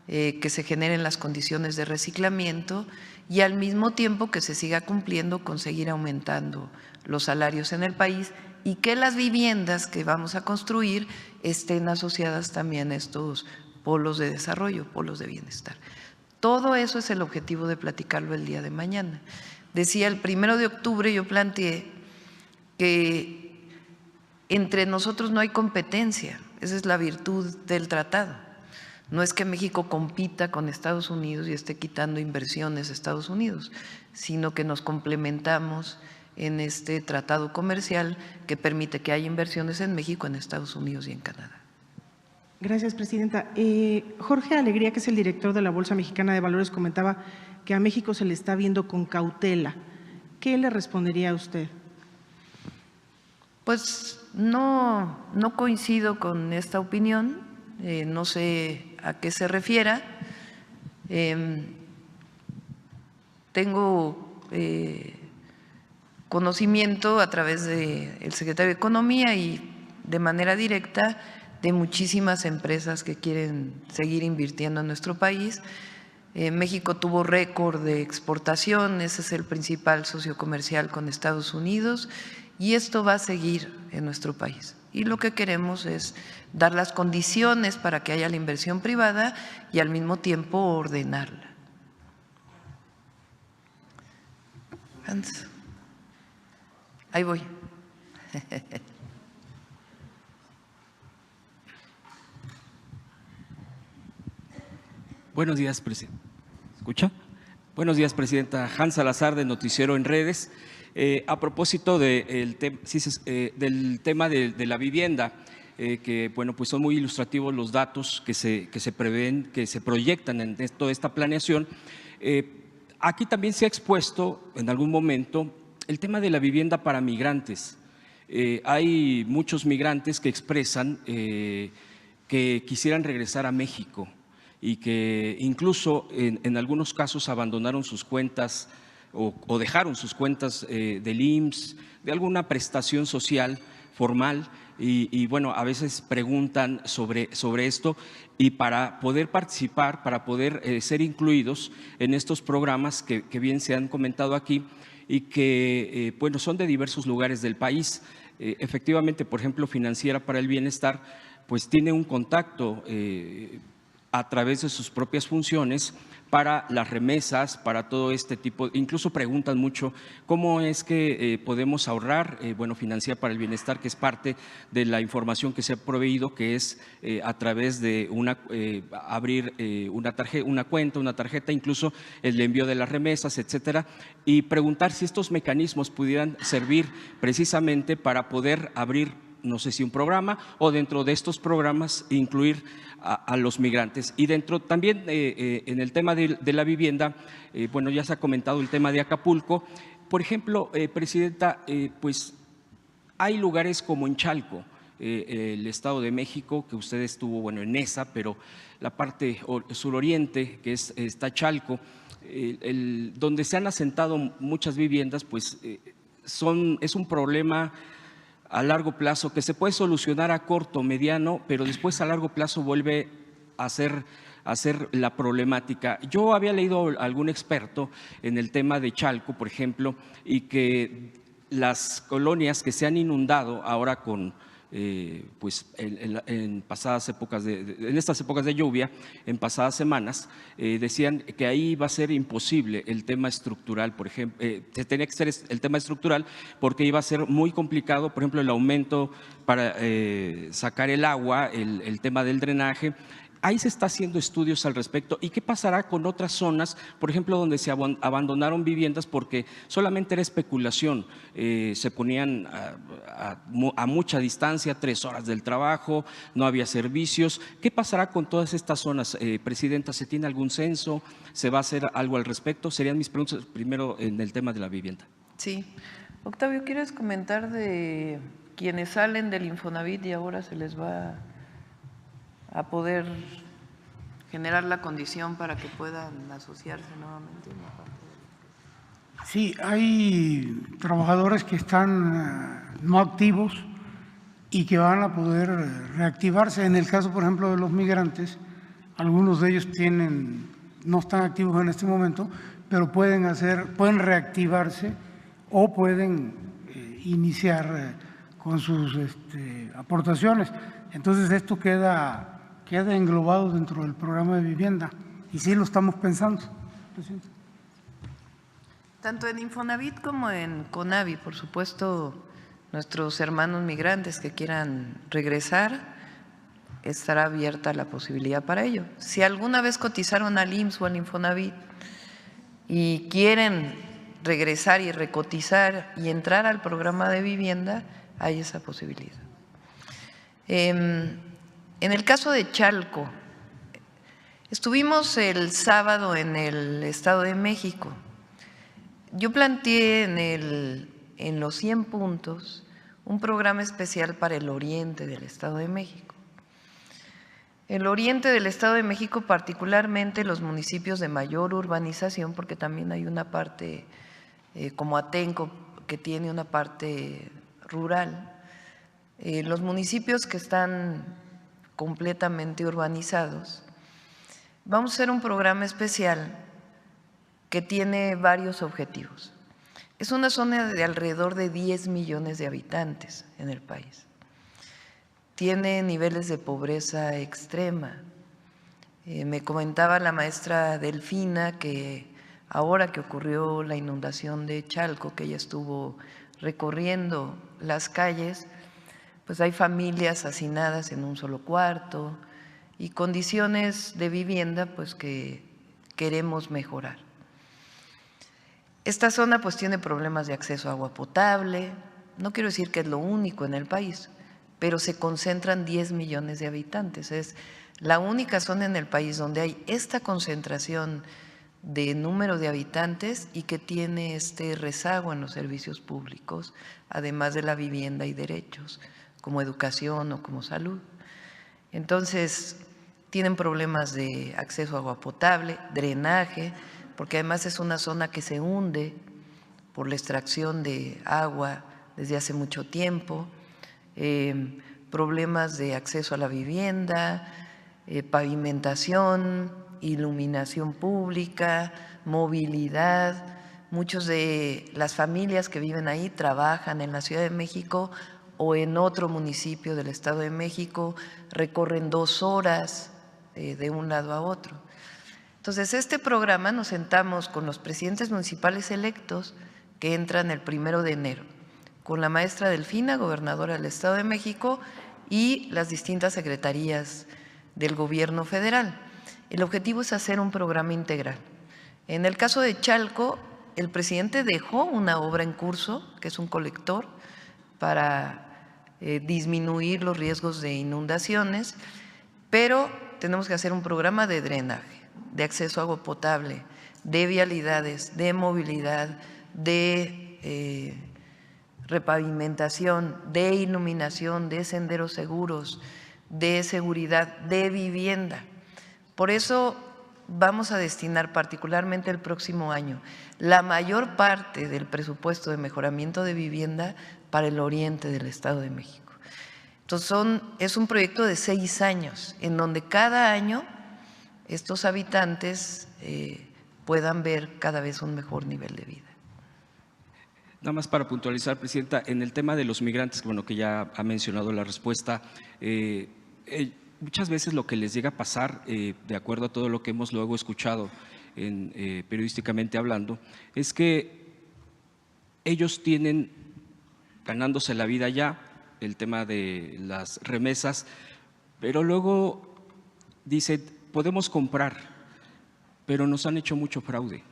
[SPEAKER 1] que se generen las condiciones de reciclamiento y al mismo tiempo que se siga cumpliendo con seguir aumentando los salarios en el país y que las viviendas que vamos a construir estén asociadas también a estos polos de desarrollo, polos de bienestar. Todo eso es el objetivo de platicarlo el día de mañana. Decía, el 1 de octubre yo planteé que entre nosotros no hay competencia, esa es la virtud del tratado. No es que México compita con Estados Unidos y esté quitando inversiones a Estados Unidos, sino que nos complementamos en este tratado comercial que permite que haya inversiones en México, en Estados Unidos y en Canadá.
[SPEAKER 11] Gracias, presidenta. Jorge Alegría, que es el director de la Bolsa Mexicana de Valores, comentaba que a México se le está viendo con cautela. ¿Qué le respondería a usted?
[SPEAKER 1] Pues no coincido con esta opinión, no sé a qué se refiera. Tengo conocimiento a través del secretario de Economía y de manera directa de muchísimas empresas que quieren seguir invirtiendo en nuestro país. México tuvo récord de exportación, ese es el principal socio comercial con Estados Unidos y esto va a seguir en nuestro país. Y lo que queremos es dar las condiciones para que haya la inversión privada y al mismo tiempo ordenarla. Hans. Ahí voy.
[SPEAKER 12] Buenos días, presidenta. ¿Escucha? Buenos días, presidenta. Hans Salazar, de Noticiero en Redes. A propósito del tema de la vivienda, que bueno, pues son muy ilustrativos los datos que se prevén, que se proyectan en toda esta planeación. Aquí también se ha expuesto en algún momento el tema de la vivienda para migrantes. Hay muchos migrantes que expresan que quisieran regresar a México y que incluso en algunos casos abandonaron sus cuentas o dejaron sus cuentas del IMSS, de alguna prestación social formal y bueno, a veces preguntan sobre esto y para poder participar, para poder ser incluidos en estos programas que bien se han comentado aquí y que bueno, son de diversos lugares del país. Efectivamente, por ejemplo, Financiera para el Bienestar, pues tiene un contacto a través de sus propias funciones para las remesas, para todo este tipo, incluso preguntan mucho cómo es que podemos ahorrar. Bueno, Financiera para el Bienestar, que es parte de la información que se ha proveído, que es a través de abrir una cuenta, una tarjeta, incluso el envío de las remesas, etcétera, y preguntar si estos mecanismos pudieran servir precisamente para poder abrir, no sé si un programa o dentro de estos programas incluir a los migrantes. Y dentro también en el tema de la vivienda, bueno, ya se ha comentado el tema de Acapulco. Por ejemplo, presidenta, pues hay lugares como en Chalco, el Estado de México, que usted estuvo, bueno, en esa, pero la parte suroriente, que está Chalco, donde se han asentado muchas viviendas, pues es un problema a largo plazo, que se puede solucionar a corto, mediano, pero después a largo plazo vuelve a ser la problemática. Yo había leído a algún experto en el tema de Chalco, por ejemplo, y que las colonias que se han inundado ahora con pues en pasadas épocas en estas épocas de lluvia, en pasadas semanas, decían que ahí iba a ser imposible el tema estructural, por ejemplo, tenía que ser el tema estructural porque iba a ser muy complicado, por ejemplo, el aumento para sacar el agua, el tema del drenaje. Ahí se está haciendo estudios al respecto. ¿Y qué pasará con otras zonas, por ejemplo, donde se abandonaron viviendas porque solamente era especulación? Se ponían a mucha distancia, 3 horas del trabajo, no había servicios. ¿Qué pasará con todas estas zonas, Presidenta? ¿Se tiene algún censo? ¿Se va a hacer algo al respecto? Serían mis preguntas primero en el tema de la vivienda.
[SPEAKER 1] Sí. Octavio, ¿quieres comentar de quienes salen del Infonavit y ahora se les va a poder generar la condición para que puedan asociarse nuevamente?
[SPEAKER 3] Sí, hay trabajadores que están no activos y que van a poder reactivarse. En el caso, por ejemplo, de los migrantes, algunos de ellos no están activos en este momento, pero pueden reactivarse o pueden iniciar con sus aportaciones. Entonces esto queda englobado dentro del programa de vivienda y sí lo estamos pensando.
[SPEAKER 1] Tanto en Infonavit como en CONAVI, por supuesto, nuestros hermanos migrantes que quieran regresar, estará abierta la posibilidad para ello. Si alguna vez cotizaron al IMSS o al Infonavit y quieren regresar y recotizar y entrar al programa de vivienda, hay esa posibilidad. En el caso de Chalco, estuvimos el sábado en el Estado de México. Yo planteé en los 100 puntos un programa especial para el oriente del Estado de México. El oriente del Estado de México, particularmente los municipios de mayor urbanización, porque también hay una parte como Atenco que tiene una parte rural. Los municipios que están completamente urbanizados, vamos a hacer un programa especial que tiene varios objetivos. Es una zona de alrededor de 10 millones de habitantes en el país. Tiene niveles de pobreza extrema. Me comentaba la maestra Delfina que ahora que ocurrió la inundación de Chalco, que ella estuvo recorriendo las calles, pues hay familias hacinadas en un solo cuarto y condiciones de vivienda pues que queremos mejorar. Esta zona pues tiene problemas de acceso a agua potable, no quiero decir que es lo único en el país, pero se concentran 10 millones de habitantes. Es la única zona en el país donde hay esta concentración de número de habitantes y que tiene este rezago en los servicios públicos, además de la vivienda y derechos, como educación o como salud. Entonces, tienen problemas de acceso a agua potable, drenaje, porque además es una zona que se hunde por la extracción de agua desde hace mucho tiempo, problemas de acceso a la vivienda, pavimentación, iluminación pública, movilidad. Muchos de las familias que viven ahí trabajan en la Ciudad de México o en otro municipio del Estado de México, recorren 2 horas de un lado a otro. Entonces, este programa nos sentamos con los presidentes municipales electos que entran el 1 de enero, con la maestra Delfina, gobernadora del Estado de México, y las distintas secretarías del gobierno federal. El objetivo es hacer un programa integral. En el caso de Chalco, el presidente dejó una obra en curso, que es un colector, para disminuir los riesgos de inundaciones, pero tenemos que hacer un programa de drenaje, de acceso a agua potable, de vialidades, de movilidad, de repavimentación, de iluminación, de senderos seguros, de seguridad, de vivienda. Por eso vamos a destinar particularmente el próximo año la mayor parte del presupuesto de mejoramiento de vivienda para el oriente del Estado de México. Entonces es un proyecto de 6 años en donde cada año estos habitantes puedan ver cada vez un mejor nivel de vida.
[SPEAKER 12] Nada más para puntualizar, Presidenta, en el tema de los migrantes, bueno, que ya ha mencionado la respuesta, muchas veces lo que les llega a pasar, de acuerdo a todo lo que hemos luego escuchado periodísticamente hablando, es que ellos tienen ganándose la vida ya, el tema de las remesas, pero luego dicen, podemos comprar, pero nos han hecho mucho fraude,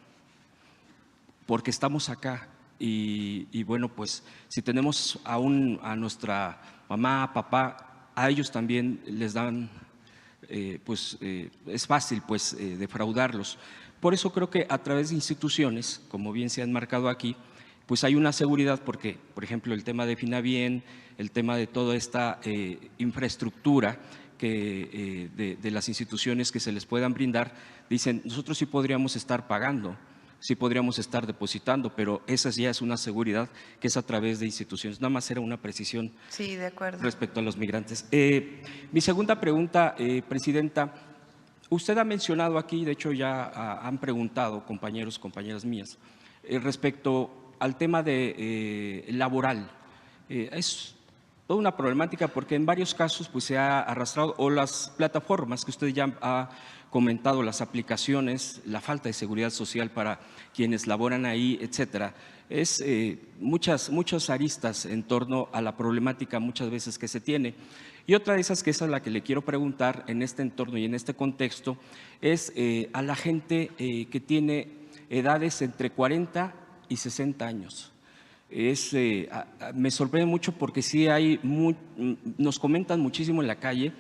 [SPEAKER 12] porque estamos acá. Y bueno, pues si tenemos aún a nuestra mamá, papá, a ellos también les dan, es fácil pues defraudarlos. Por eso creo que a través de instituciones, como bien se han marcado aquí, pues hay una seguridad porque, por ejemplo, el tema de Finabien, el tema de toda esta infraestructura de las instituciones que se les puedan brindar, dicen, nosotros sí podríamos estar pagando, sí podríamos estar depositando, pero esa ya es una seguridad que es a través de instituciones. Nada más era una precisión
[SPEAKER 1] sí, de acuerdo.
[SPEAKER 12] Respecto a los migrantes. Mi segunda pregunta, Presidenta, usted ha mencionado aquí, de hecho ya han preguntado compañeros, compañeras mías, respecto al tema de laboral. Es toda una problemática porque en varios casos pues, se ha arrastrado, o las plataformas que usted ya ha comentado, las aplicaciones, la falta de seguridad social para quienes laboran ahí, etcétera. Es muchas aristas en torno a la problemática muchas veces que se tiene. Y otra de esas, que esa es la que le quiero preguntar en este entorno y en este contexto, es a la gente que tiene edades entre 40 y 60 años. Me sorprende mucho porque sí nos comentan muchísimo en la calle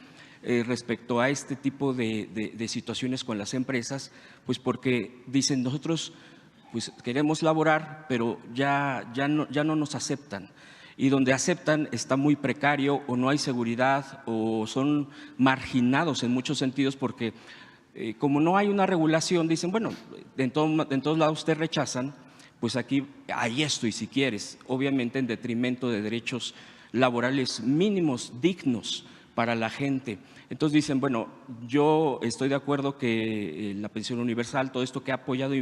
[SPEAKER 12] respecto a este tipo de situaciones con las empresas, pues porque dicen nosotros pues queremos laborar, pero ya no nos aceptan. Y donde aceptan está muy precario o no hay seguridad o son marginados en muchos sentidos porque como no hay una regulación, dicen, bueno, en todos lados te rechazan, pues aquí hay esto y si quieres, obviamente en detrimento de derechos laborales mínimos, dignos para la gente. Entonces dicen, bueno, yo estoy de acuerdo que la pensión universal, todo esto que ha apoyado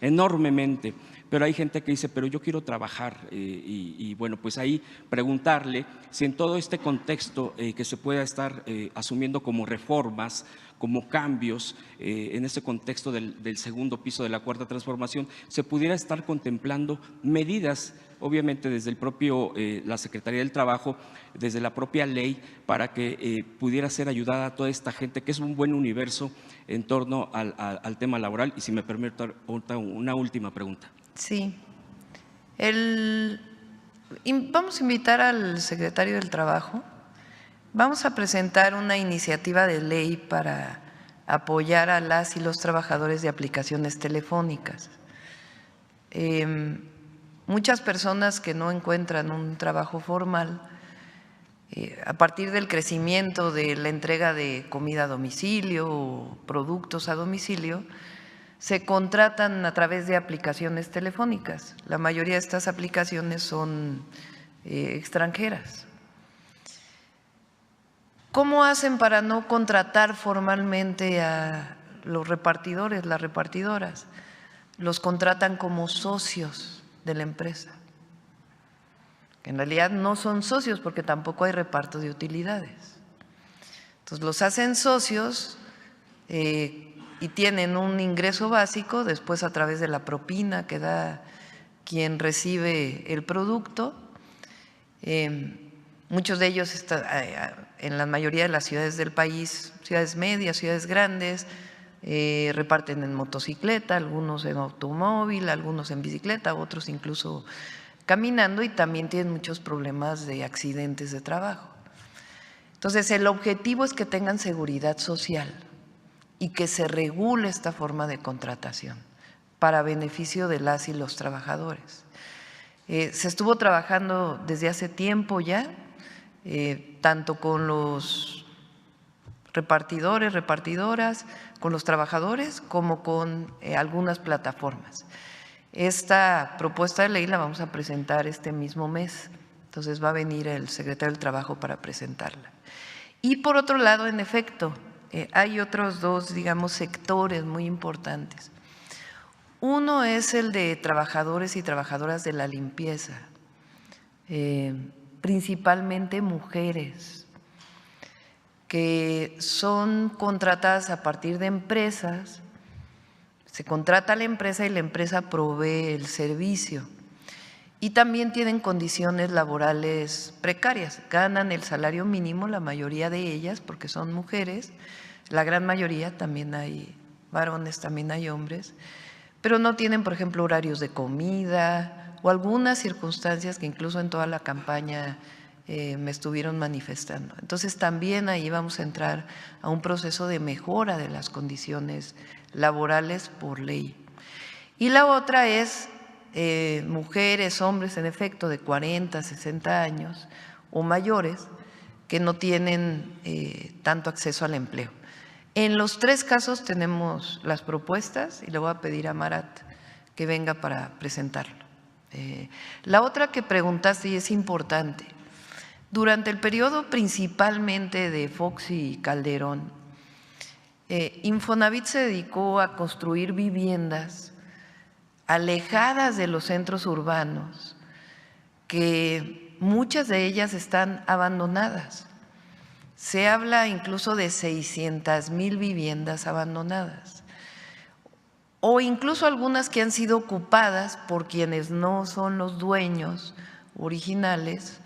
[SPEAKER 12] enormemente, pero hay gente que dice, pero yo quiero trabajar y bueno, pues ahí preguntarle si en todo este contexto que se pueda estar asumiendo como reformas, como cambios en este contexto del segundo piso de la Cuarta Transformación, se pudiera estar contemplando medidas, obviamente desde el propio, la Secretaría del Trabajo, desde la propia ley, para que pudiera ser ayudada a toda esta gente, que es un buen universo en torno al tema laboral. Y si me permite una última pregunta.
[SPEAKER 1] Sí. Vamos a invitar al secretario del Trabajo. Vamos a presentar una iniciativa de ley para apoyar a las y los trabajadores de aplicaciones telefónicas. Muchas personas que no encuentran un trabajo formal, a partir del crecimiento de la entrega de comida a domicilio o productos a domicilio, se contratan a través de aplicaciones telefónicas. La mayoría de estas aplicaciones son extranjeras. ¿Cómo hacen para no contratar formalmente a los repartidores, las repartidoras? Los contratan como socios de la empresa. En realidad no son socios porque tampoco hay reparto de utilidades. Entonces los hacen socios y tienen un ingreso básico, después a través de la propina que da quien recibe el producto. Muchos de ellos están en la mayoría de las ciudades del país, ciudades medias, ciudades grandes, reparten en motocicleta, algunos en automóvil, algunos en bicicleta, otros incluso caminando, y también tienen muchos problemas de accidentes de trabajo. Entonces, el objetivo es que tengan seguridad social y que se regule esta forma de contratación para beneficio de las y los trabajadores. Se estuvo trabajando desde hace tiempo ya, tanto con los repartidores, repartidoras, con los trabajadores, como con algunas plataformas. Esta propuesta de ley la vamos a presentar este mismo mes, entonces va a venir el secretario del Trabajo para presentarla. Y por otro lado, en efecto, hay otros dos, digamos, sectores muy importantes. Uno es el de trabajadores y trabajadoras de la limpieza, principalmente mujeres, que son contratadas a partir de empresas. Se contrata a la empresa y la empresa provee el servicio. Y también tienen condiciones laborales precarias, ganan el salario mínimo, la mayoría de ellas, porque son mujeres, la gran mayoría, también hay varones, también hay hombres, pero no tienen, por ejemplo, horarios de comida o algunas circunstancias que incluso en toda la campaña me estuvieron manifestando. Entonces también ahí vamos a entrar a un proceso de mejora de las condiciones laborales por ley. Y la otra es mujeres, hombres en efecto de 40, 60 años o mayores que no tienen tanto acceso al empleo. En los tres casos tenemos las propuestas y le voy a pedir a Marat que venga para presentarlo. La otra que preguntaste y es importante, durante el periodo principalmente de Fox y Calderón, Infonavit se dedicó a construir viviendas alejadas de los centros urbanos, que muchas de ellas están abandonadas. Se habla incluso de 600,000 viviendas abandonadas, o incluso algunas que han sido ocupadas por quienes no son los dueños originales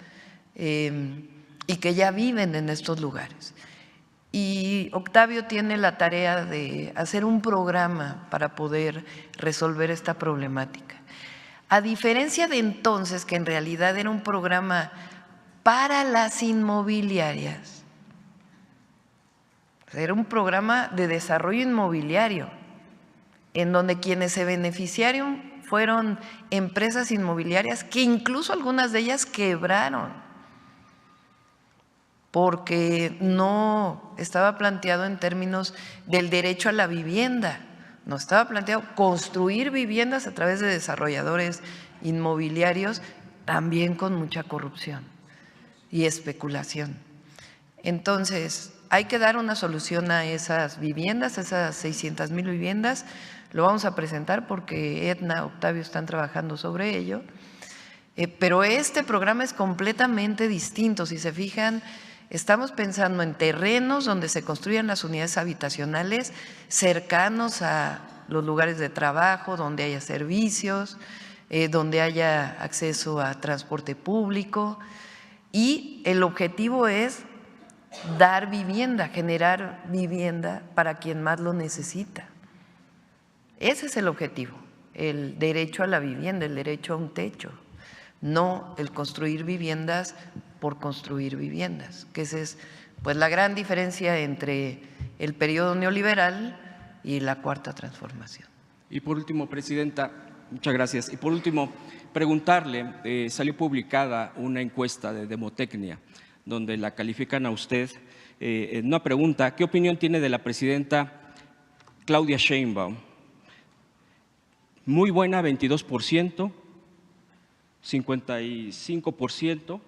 [SPEAKER 1] y que ya viven en estos lugares. Y Octavio tiene la tarea de hacer un programa para poder resolver esta problemática. A diferencia de entonces, que en realidad era un programa para las inmobiliarias, era un programa de desarrollo inmobiliario, en donde quienes se beneficiaron fueron empresas inmobiliarias que incluso algunas de ellas quebraron, porque no estaba planteado en términos del derecho a la vivienda, no estaba planteado construir viviendas a través de desarrolladores inmobiliarios, también con mucha corrupción y especulación. Entonces, hay que dar una solución a esas viviendas, a esas 600,000 viviendas. Lo vamos a presentar porque Edna, Octavio están trabajando sobre ello. Pero este programa es completamente distinto. Si se fijan, estamos pensando en terrenos donde se construyan las unidades habitacionales cercanos a los lugares de trabajo, donde haya servicios, donde haya acceso a transporte público. Y el objetivo es dar vivienda, generar vivienda para quien más lo necesita. Ese es el objetivo, el derecho a la vivienda, el derecho a un techo, no el construir viviendas por construir viviendas, que esa es pues la gran diferencia entre el periodo neoliberal y la Cuarta Transformación.
[SPEAKER 12] Y por último, Presidenta, muchas gracias. Y por último, preguntarle, salió publicada una encuesta de Demotecnia, donde la califican a usted, una pregunta, ¿qué opinión tiene de la presidenta Claudia Sheinbaum? Muy buena, 22%, 55%,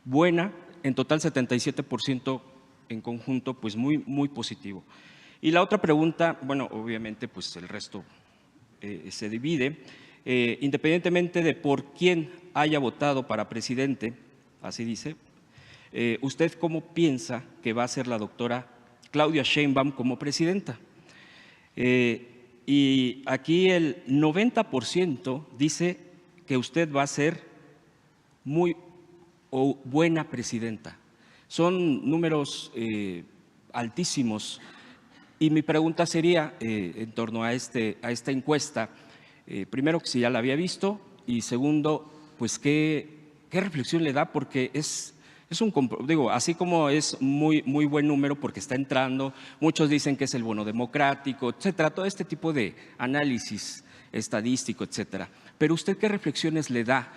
[SPEAKER 12] buena, en total 77% en conjunto, pues muy positivo. Y la otra pregunta, bueno, obviamente pues el resto se divide, independientemente de por quién haya votado para presidente, así dice, ¿usted cómo piensa que va a ser la doctora Claudia Sheinbaum como presidenta? Y aquí el 90% dice que usted va a ser muy buena presidenta. Son números altísimos. Y mi pregunta sería, en torno a esta encuesta, primero, que si ya la había visto, y segundo, pues qué reflexión le da, porque así como es muy buen número porque está entrando, muchos dicen que es el bono democrático, etcétera, todo este tipo de análisis estadístico, etcétera. Pero ¿usted qué reflexiones le da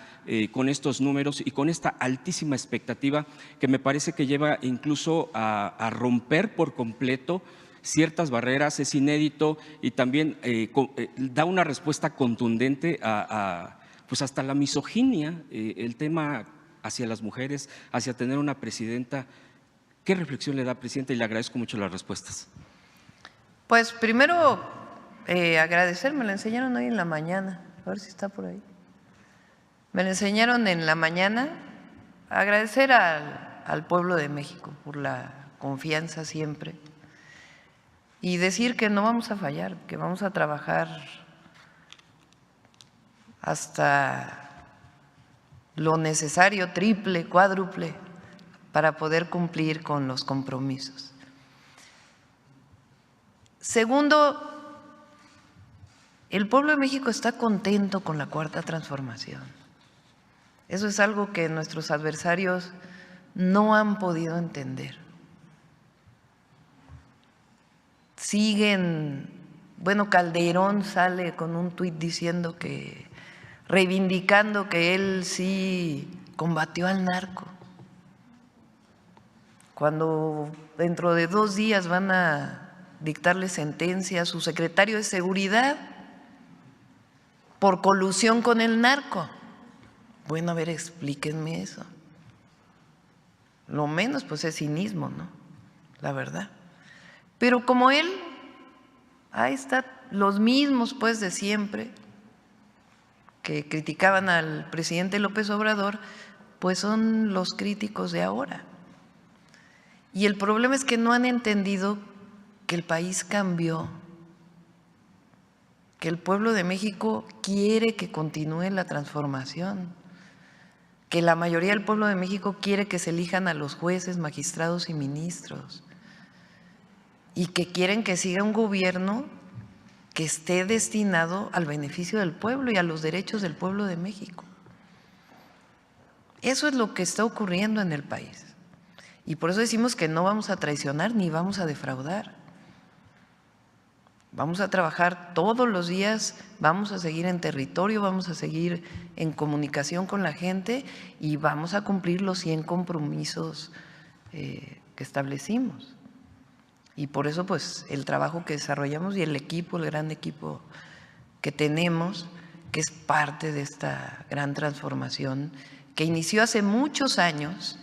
[SPEAKER 12] con estos números y con esta altísima expectativa que me parece que lleva incluso a romper por completo ciertas barreras? Es inédito y también da una respuesta contundente pues hasta la misoginia, el tema hacia las mujeres, hacia tener una presidenta. ¿Qué reflexión le da, presidenta? Y le agradezco mucho las respuestas.
[SPEAKER 1] Pues primero agradecer, me lo enseñaron hoy en la mañana, a ver si está por ahí. Me lo enseñaron en la mañana, agradecer al pueblo de México por la confianza siempre y decir que no vamos a fallar, que vamos a trabajar hasta lo necesario, triple, cuádruple, para poder cumplir con los compromisos. Segundo, el pueblo de México está contento con la Cuarta Transformación. Eso es algo que nuestros adversarios no han podido entender. Siguen, bueno, Calderón sale con un tuit diciendo que, reivindicando que él sí combatió al narco, cuando dentro de 2 días van a dictarle sentencia a su secretario de Seguridad por colusión con el narco. Bueno, a ver, explíquenme eso. Lo menos pues es cinismo, ¿no? La verdad. Pero como él, ahí están los mismos pues de siempre que criticaban al presidente López Obrador, pues son los críticos de ahora. Y el problema es que no han entendido que el país cambió, que el pueblo de México quiere que continúe la transformación, que la mayoría del pueblo de México quiere que se elijan a los jueces, magistrados y ministros, y que quieren que siga un gobierno que esté destinado al beneficio del pueblo y a los derechos del pueblo de México. Eso es lo que está ocurriendo en el país. Y por eso decimos que no vamos a traicionar ni vamos a defraudar. Vamos a trabajar todos los días, vamos a seguir en territorio, vamos a seguir en comunicación con la gente y vamos a cumplir los 100 compromisos que establecimos. Y por eso pues el trabajo que desarrollamos y el equipo, el gran equipo que tenemos, que es parte de esta gran transformación que inició hace muchos años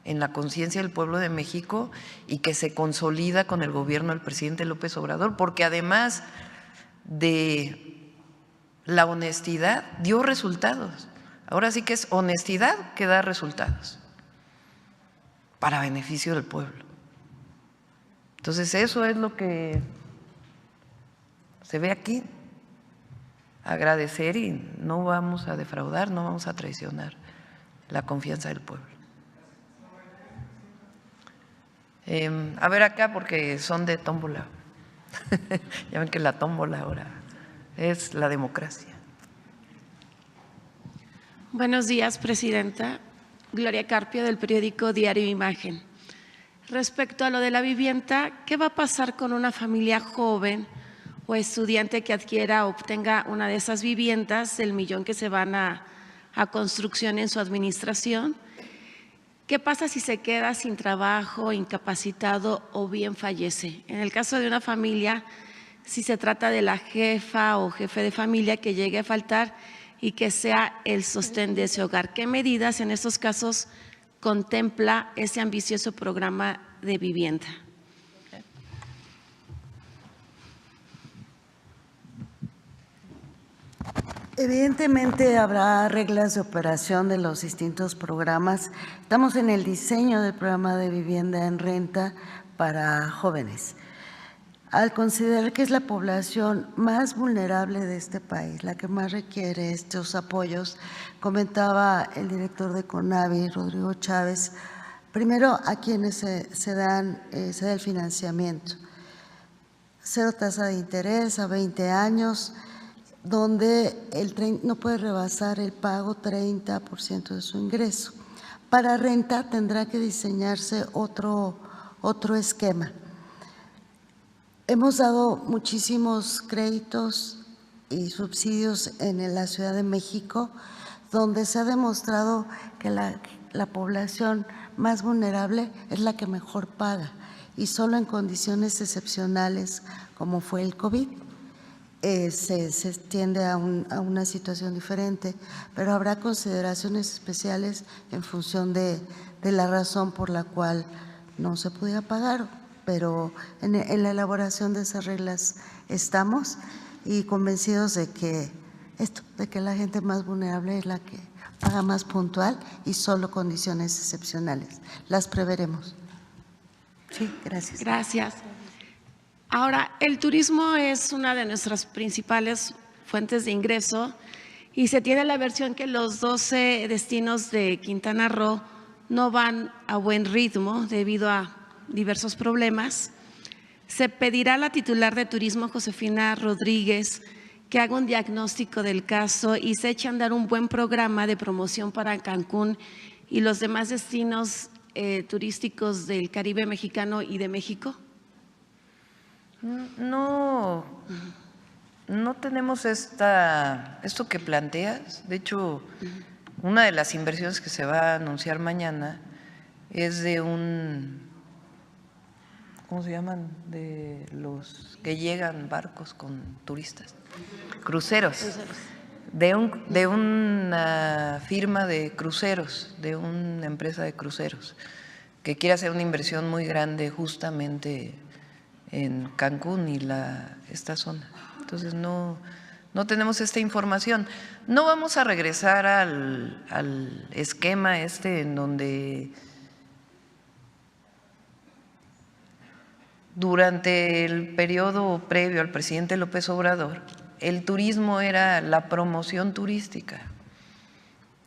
[SPEAKER 1] en la conciencia del pueblo de México y que se consolida con el gobierno del presidente López Obrador, porque además de la honestidad dio resultados. Ahora sí que es honestidad que da resultados para beneficio del pueblo. Entonces eso es lo que se ve aquí. Agradecer y no vamos a defraudar, no vamos a traicionar la confianza del pueblo. A ver acá porque son de tómbola. Ya ven que la tómbola ahora es la democracia.
[SPEAKER 13] Buenos días, presidenta. Gloria Carpio, del periódico Diario Imagen. Respecto a lo de la vivienda, ¿qué va a pasar con una familia joven o estudiante que adquiera o obtenga una de esas viviendas, el millón que se van a construcción en su administración? ¿Qué pasa si se queda sin trabajo, incapacitado o bien fallece? En el caso de una familia, si se trata de la jefa o jefe de familia que llegue a faltar y que sea el sostén de ese hogar, ¿qué medidas en estos casos contempla ese ambicioso programa de vivienda?
[SPEAKER 2] Evidentemente habrá reglas de operación de los distintos programas. Estamos en el diseño del programa de vivienda en renta para jóvenes. Al considerar que es la población más vulnerable de este país, la que más requiere estos apoyos, comentaba el director de CONAVI, Rodrigo Chávez, primero a quienes se da el financiamiento. 0 tasa de interés a 20 años, donde no puede rebasar el pago 30% de su ingreso. Para renta tendrá que diseñarse otro esquema. Hemos dado muchísimos créditos y subsidios en la Ciudad de México, donde se ha demostrado que la población más vulnerable es la que mejor paga, y solo en condiciones excepcionales como fue el COVID se extiende a una situación diferente, pero habrá consideraciones especiales en función de la razón por la cual no se pudiera pagar, pero en la elaboración de esas reglas estamos y convencidos de que la gente más vulnerable es la que paga más puntual y solo condiciones excepcionales. Las preveremos. Sí, gracias.
[SPEAKER 13] Gracias. Ahora, el turismo es una de nuestras principales fuentes de ingreso y se tiene la versión que los 12 destinos de Quintana Roo no van a buen ritmo debido a diversos problemas. Se pedirá a la titular de turismo, Josefina Rodríguez, que haga un diagnóstico del caso y se eche a andar un buen programa de promoción para Cancún y los demás destinos turísticos del Caribe mexicano y de México.
[SPEAKER 1] No tenemos esto que planteas. De hecho, una de las inversiones que se va a anunciar mañana es de ¿cómo se llaman? De los que llegan barcos con turistas, cruceros. De una firma de cruceros, de una empresa de cruceros, que quiere hacer una inversión muy grande justamente en Cancún y esta zona. Entonces no tenemos esta información. No vamos a regresar al esquema en donde durante el periodo previo al presidente López Obrador, el turismo era la promoción turística,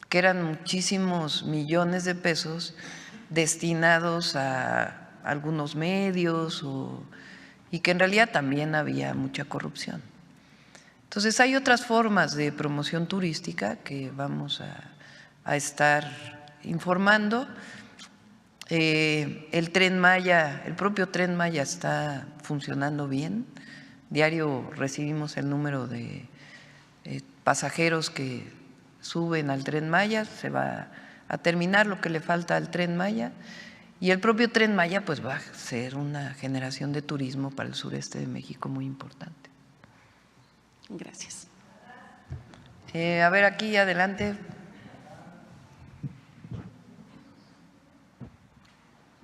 [SPEAKER 1] que eran muchísimos millones de pesos destinados a algunos medios y que en realidad también había mucha corrupción. Entonces hay otras formas de promoción turística que vamos a estar informando. El Tren Maya, el propio Tren Maya está funcionando bien. Diario recibimos el número de pasajeros que suben al Tren Maya, se va a terminar lo que le falta al Tren Maya y el propio Tren Maya pues va a ser una generación de turismo para el sureste de México muy importante.
[SPEAKER 13] Gracias.
[SPEAKER 1] A ver, aquí adelante.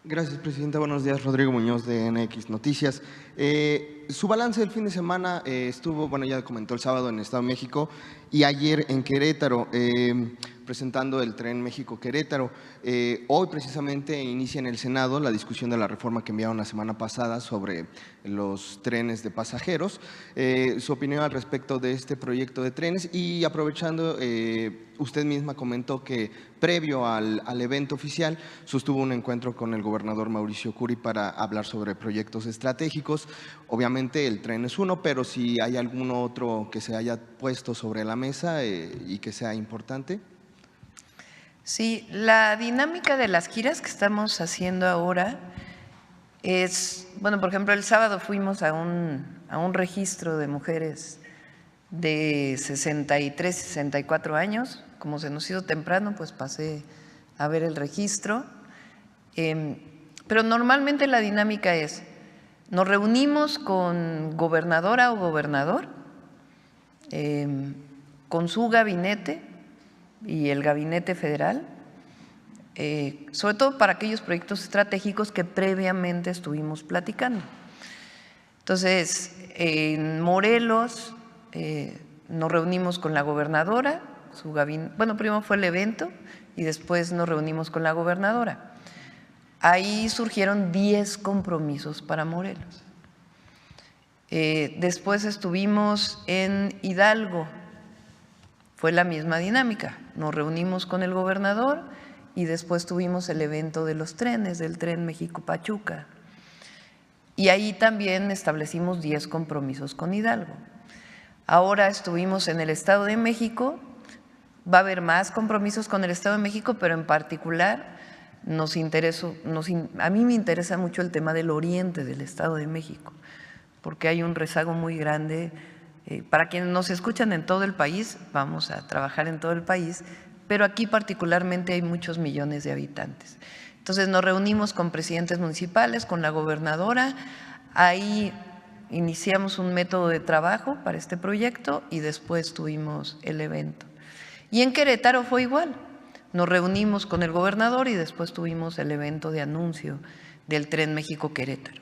[SPEAKER 14] Gracias, Presidenta. Buenos días, Rodrigo Muñoz de NX Noticias. Su balance del fin de semana estuvo, bueno, ya comentó el sábado en el Estado de México y ayer en Querétaro, presentando el Tren México-Querétaro. Hoy precisamente inicia en el Senado la discusión de la reforma que enviaron la semana pasada sobre los trenes de pasajeros. Su opinión al respecto de este proyecto de trenes y aprovechando, usted misma comentó que previo al evento oficial sostuvo un encuentro con el gobernador Mauricio Curi para hablar sobre proyectos estratégicos. Obviamente el tren es uno, pero si hay algún otro que se haya puesto sobre la mesa y que sea importante.
[SPEAKER 1] Sí, la dinámica de las giras que estamos haciendo ahora es, bueno, por ejemplo, el sábado fuimos a un registro de mujeres de 63, 64 años. Como se nos hizo temprano, pues pasé a ver el registro. Pero normalmente la dinámica es, nos reunimos con gobernadora o gobernador, con su gabinete y el gabinete federal, sobre todo para aquellos proyectos estratégicos que previamente estuvimos platicando. Entonces, en Morelos nos reunimos con la gobernadora, su gabinete, bueno, primero fue el evento y después nos reunimos con la gobernadora. Ahí surgieron 10 compromisos para Morelos. Después estuvimos en Hidalgo, fue la misma dinámica, nos reunimos con el gobernador y después tuvimos el evento de los trenes, del Tren México-Pachuca. Y ahí también establecimos 10 compromisos con Hidalgo. Ahora estuvimos en el Estado de México, va a haber más compromisos con el Estado de México, pero en particular a mí me interesa mucho el tema del oriente del Estado de México, porque hay un rezago muy grande Para quienes nos escuchan en todo el país, vamos a trabajar en todo el país, pero aquí particularmente hay muchos millones de habitantes. Entonces nos reunimos con presidentes municipales, con la gobernadora, ahí iniciamos un método de trabajo para este proyecto y después tuvimos el evento. Y en Querétaro fue igual, nos reunimos con el gobernador y después tuvimos el evento de anuncio del Tren México-Querétaro.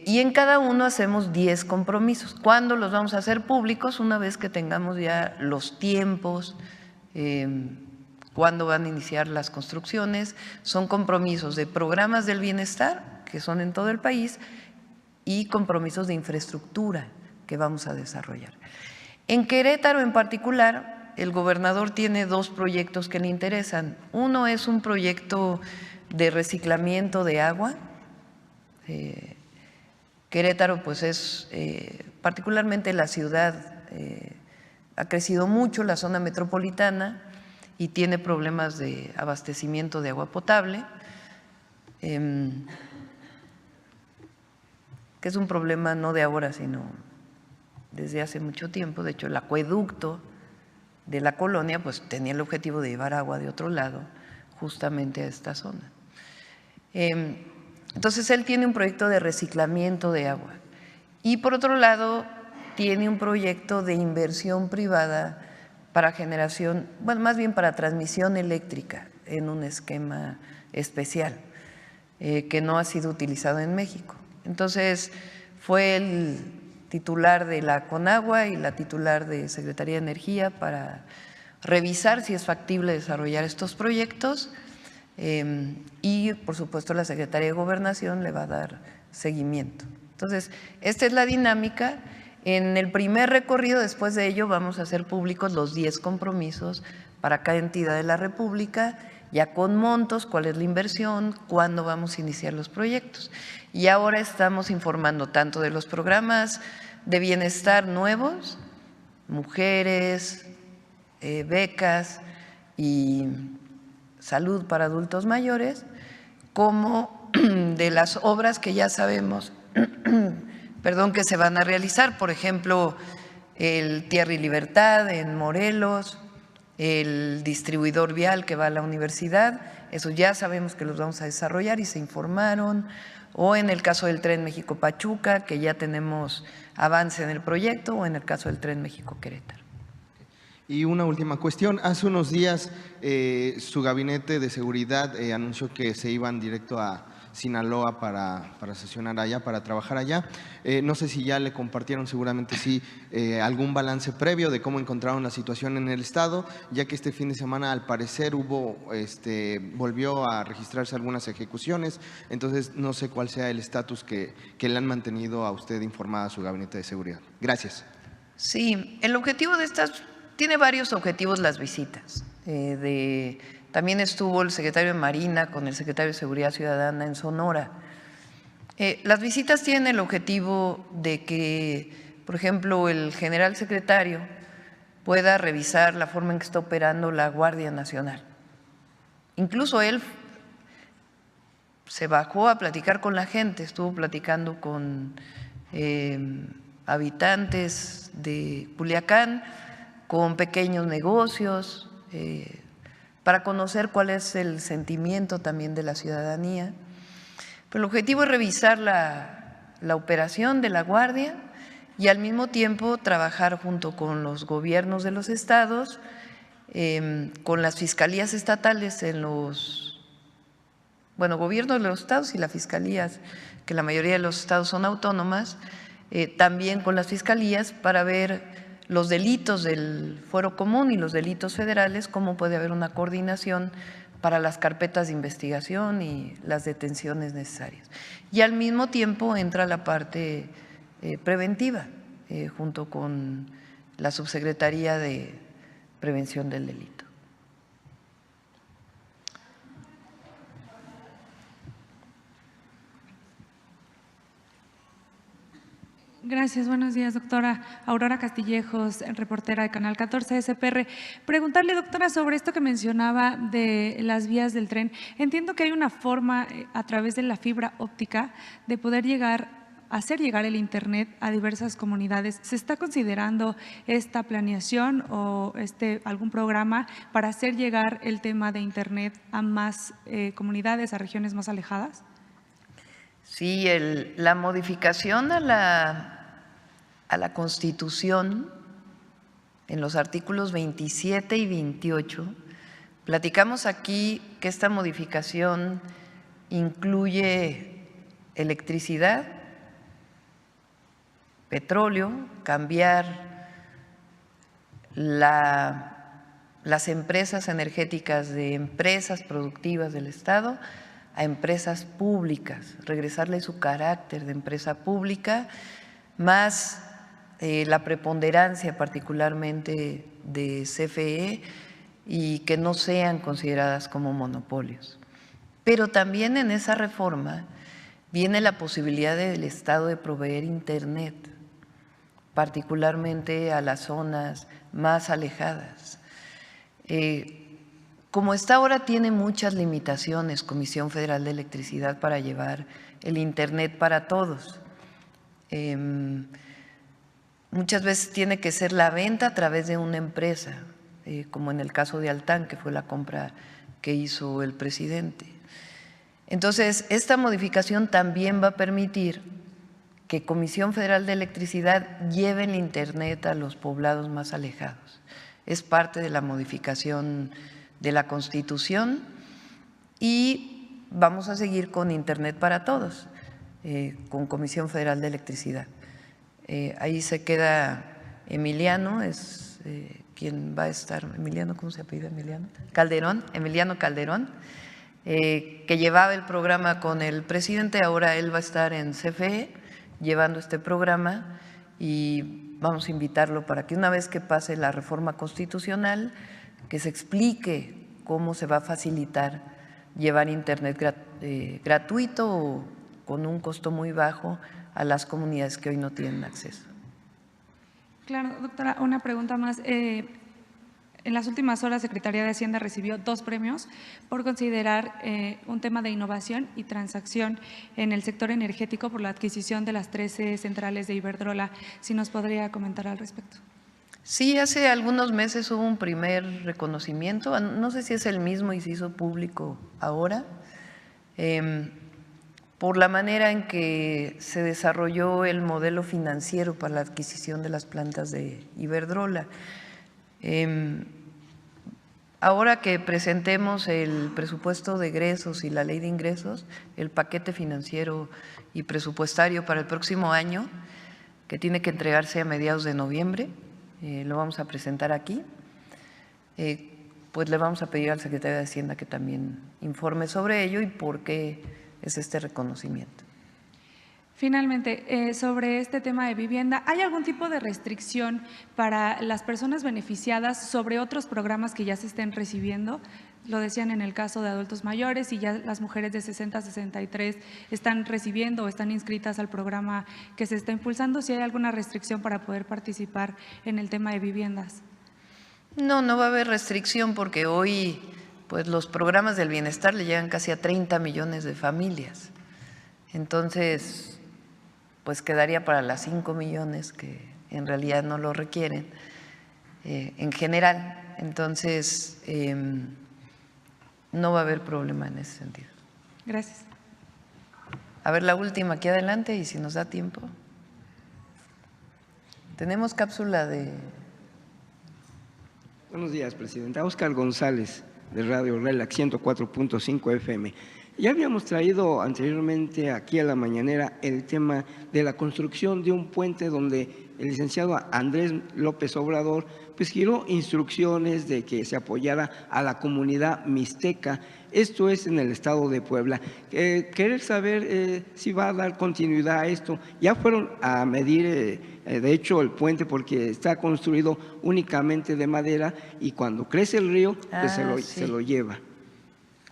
[SPEAKER 1] Y en cada uno hacemos 10 compromisos. ¿Cuándo los vamos a hacer públicos? Una vez que tengamos ya los tiempos, cuándo van a iniciar las construcciones. Son compromisos de programas del bienestar, que son en todo el país, y compromisos de infraestructura que vamos a desarrollar. En Querétaro en particular, el gobernador tiene 2 proyectos que le interesan. Uno es un proyecto de reciclamiento de agua. Querétaro pues es, particularmente la ciudad, ha crecido mucho, la zona metropolitana, y tiene problemas de abastecimiento de agua potable, que es un problema no de ahora, sino desde hace mucho tiempo. De hecho, el acueducto de la colonia pues tenía el objetivo de llevar agua de otro lado justamente a esta zona. Entonces él tiene un proyecto de reciclamiento de agua y por otro lado tiene un proyecto de inversión privada para generación, bueno, más bien para transmisión eléctrica en un esquema especial que no ha sido utilizado en México. Entonces fue el titular de la Conagua y la titular de Secretaría de Energía para revisar si es factible desarrollar estos proyectos. Y por supuesto la Secretaría de Gobernación le va a dar seguimiento. Entonces, esta es la dinámica. En el primer recorrido, después de ello, vamos a hacer públicos los 10 compromisos para cada entidad de la República, ya con montos, cuál es la inversión, cuándo vamos a iniciar los proyectos. Y ahora estamos informando tanto de los programas de bienestar nuevos, mujeres, becas y salud para adultos mayores, como de las obras que ya sabemos que se van a realizar, por ejemplo, el Tierra y Libertad en Morelos, el distribuidor vial que va a la universidad, eso ya sabemos que los vamos a desarrollar y se informaron, o en el caso del Tren México-Pachuca, que ya tenemos avance en el proyecto, o en el caso del Tren México-Querétaro.
[SPEAKER 14] Y una última cuestión. Hace unos días su gabinete de seguridad anunció que se iban directo a Sinaloa para sesionar allá, para trabajar allá. No sé si ya le compartieron, seguramente sí, algún balance previo de cómo encontraron la situación en el estado, ya que este fin de semana al parecer volvió a registrarse algunas ejecuciones. Entonces no sé cuál sea el estatus que le han mantenido a usted informada a su gabinete de seguridad. Gracias.
[SPEAKER 1] Sí, el objetivo de estas… Tiene varios objetivos las visitas. También estuvo el secretario de Marina con el secretario de Seguridad Ciudadana en Sonora. Las visitas tienen el objetivo de que, por ejemplo, el general secretario pueda revisar la forma en que está operando la Guardia Nacional. Incluso él se bajó a platicar con la gente, estuvo platicando con habitantes de Culiacán, con pequeños negocios, para conocer cuál es el sentimiento también de la ciudadanía. Pero el objetivo es revisar la operación de la Guardia y al mismo tiempo trabajar junto con los gobiernos de los estados, con las fiscalías estatales en los, gobiernos de los estados y las fiscalías, que la mayoría de los estados son autónomas, también con las fiscalías para ver los delitos del fuero común y los delitos federales, cómo puede haber una coordinación para las carpetas de investigación y las detenciones necesarias. Y al mismo tiempo entra la parte preventiva, junto con la Subsecretaría de Prevención del Delito.
[SPEAKER 15] Gracias, buenos días, doctora Aurora Castillejos, reportera de Canal 14 SPR. Preguntarle, doctora, sobre esto que mencionaba de las vías del tren. Entiendo que hay una forma a través de la fibra óptica de poder llegar hacer llegar el Internet a diversas comunidades. ¿Se está considerando esta planeación o algún programa para hacer llegar el tema de Internet a más comunidades, a regiones más alejadas?
[SPEAKER 1] Sí, la modificación a la Constitución en los artículos 27 y 28, platicamos aquí que esta modificación incluye electricidad, petróleo, cambiar las empresas energéticas de empresas productivas del Estado a empresas públicas, regresarle su carácter de empresa pública, más la preponderancia particularmente de CFE y que no sean consideradas como monopolios. Pero también en esa reforma viene la posibilidad del Estado de proveer Internet, particularmente a las zonas más alejadas. Como está ahora tiene muchas limitaciones Comisión Federal de Electricidad para llevar el Internet para todos. Muchas veces tiene que ser la venta a través de una empresa, como en el caso de Altán, que fue la compra que hizo el presidente. Entonces, esta modificación también va a permitir que Comisión Federal de Electricidad lleve el Internet a los poblados más alejados. Es parte de la modificación de la Constitución y vamos a seguir con Internet para todos, con Comisión Federal de Electricidad. Ahí se queda Emiliano, es quien va a estar, Emiliano, ¿cómo se apellida Emiliano? Calderón, Emiliano Calderón, que llevaba el programa con el presidente, ahora él va a estar en CFE llevando este programa y vamos a invitarlo para que una vez que pase la reforma constitucional, que se explique cómo se va a facilitar llevar Internet gratuito o con un costo muy bajo a las comunidades que hoy no tienen acceso.
[SPEAKER 15] Claro, doctora, una pregunta más. En las últimas horas, Secretaría de Hacienda recibió 2 premios por considerar un tema de innovación y transacción en el sector energético por la adquisición de las 13 centrales de Iberdrola. Si nos podría comentar al respecto.
[SPEAKER 1] Sí, hace algunos meses hubo un primer reconocimiento, no sé si es el mismo y se hizo público ahora, por la manera en que se desarrolló el modelo financiero para la adquisición de las plantas de Iberdrola. Ahora que presentemos el presupuesto de egresos y la ley de ingresos, el paquete financiero y presupuestario para el próximo año, que tiene que entregarse a mediados de noviembre, lo vamos a presentar aquí, pues le vamos a pedir al secretario de Hacienda que también informe sobre ello y por qué es este reconocimiento.
[SPEAKER 15] Finalmente, sobre este tema de vivienda, ¿hay algún tipo de restricción para las personas beneficiadas sobre otros programas que ya se estén recibiendo? Lo decían en el caso de adultos mayores y ya las mujeres de 60 a 63 están recibiendo o están inscritas al programa que se está impulsando. ¿Si hay alguna restricción para poder participar en el tema de viviendas?
[SPEAKER 1] No, no va a haber restricción porque hoy pues los programas del bienestar le llegan casi a 30 millones de familias. Entonces, pues quedaría para las 5 millones que en realidad no lo requieren en general. Entonces, no va a haber problema en ese sentido.
[SPEAKER 15] Gracias.
[SPEAKER 1] A ver, la última aquí adelante y si nos da tiempo. Tenemos cápsula de…
[SPEAKER 16] Buenos días, Presidenta. Óscar González, de Radio Relax 104.5 FM. Ya habíamos traído anteriormente aquí a la mañanera el tema de la construcción de un puente donde el licenciado Andrés López Obrador pues giró instrucciones de que se apoyara a la comunidad mixteca. Esto es en el estado de Puebla. Querer saber si va a dar continuidad a esto. Ya fueron a medir, de hecho, el puente porque está construido únicamente de madera y cuando crece el río pues se lo lleva.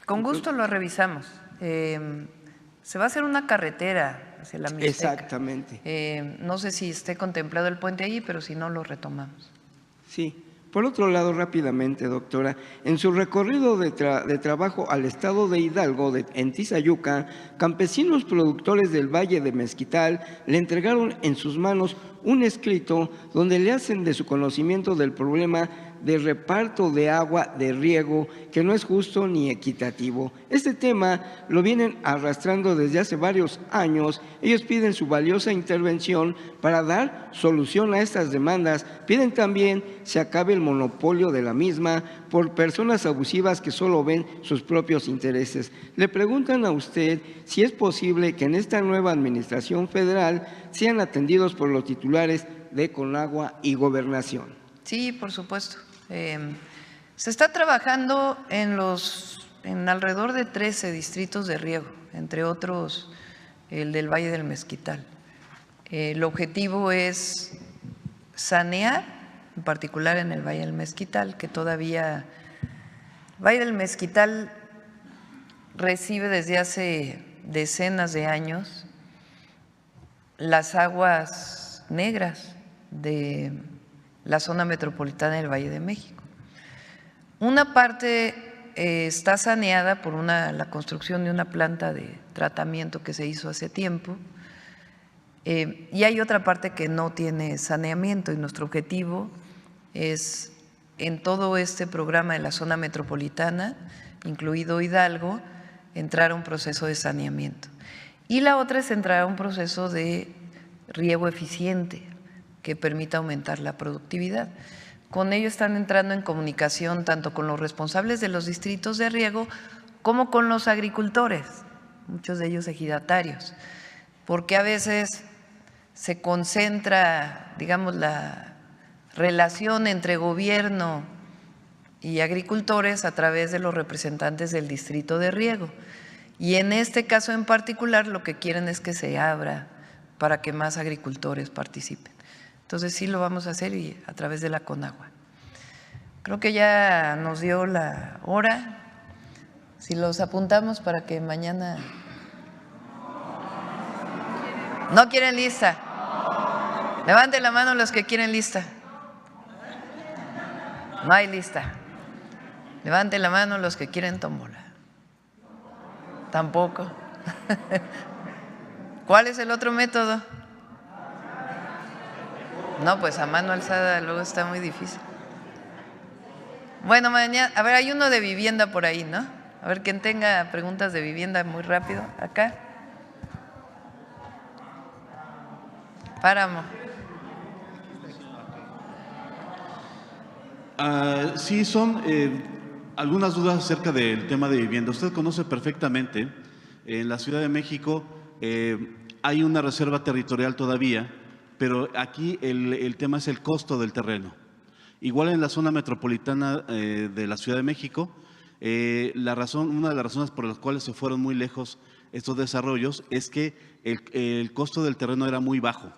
[SPEAKER 1] Con gusto lo revisamos. Se va a hacer una carretera hacia la Mixteca.
[SPEAKER 16] Exactamente.
[SPEAKER 1] No sé si esté contemplado el puente allí, pero si no, lo retomamos.
[SPEAKER 16] Sí, Por otro lado, rápidamente, doctora, en su recorrido de trabajo al estado de Hidalgo, en Tizayuca, campesinos productores del Valle de Mezquital le entregaron en sus manos un escrito donde le hacen de su conocimiento del problema de reparto de agua de riego que no es justo ni equitativo. Este tema lo vienen arrastrando desde hace varios años. Ellos piden su valiosa intervención para dar solución a estas demandas. Piden también se acabe el monopolio de la misma por personas abusivas que solo ven sus propios intereses. Le preguntan a usted si es posible que en esta nueva administración federal sean atendidos por los titulares de Conagua y Gobernación.
[SPEAKER 1] Sí, por supuesto. Se está trabajando en alrededor de 13 distritos de riego, entre otros el del Valle del Mezquital. El objetivo es sanear, en particular en el Valle del Mezquital, que todavía el Valle del Mezquital recibe desde hace decenas de años las aguas negras de la zona metropolitana del Valle de México. Una parte está saneada por la construcción de una planta de tratamiento que se hizo hace tiempo, y hay otra parte que no tiene saneamiento, y nuestro objetivo es en todo este programa de la zona metropolitana, incluido Hidalgo, entrar a un proceso de saneamiento. Y la otra es entrar a un proceso de riego eficiente que permita aumentar la productividad. Con ello están entrando en comunicación tanto con los responsables de los distritos de riego como con los agricultores, muchos de ellos ejidatarios, porque a veces se concentra, digamos, la relación entre gobierno y agricultores a través de los representantes del distrito de riego. Y en este caso en particular lo que quieren es que se abra para que más agricultores participen. Entonces sí lo vamos a hacer y a través de la Conagua. Creo que ya nos dio la hora. Si los apuntamos para que mañana… ¿No quieren lista? Levanten la mano los que quieren lista. No hay lista. Levanten la mano los que quieren tómbola. Tampoco. ¿Cuál es el otro método? No, pues a mano alzada luego está muy difícil. Bueno, mañana, a ver, hay uno de vivienda por ahí, ¿no? A ver, quien tenga preguntas de vivienda muy rápido, acá. Páramo.
[SPEAKER 17] Sí, son algunas dudas acerca del tema de vivienda. Usted conoce perfectamente, en la Ciudad de México hay una reserva territorial todavía, pero aquí el tema es el costo del terreno. Igual en la zona metropolitana de la Ciudad de México, una de las razones por las cuales se fueron muy lejos estos desarrollos es que el costo del terreno era muy bajo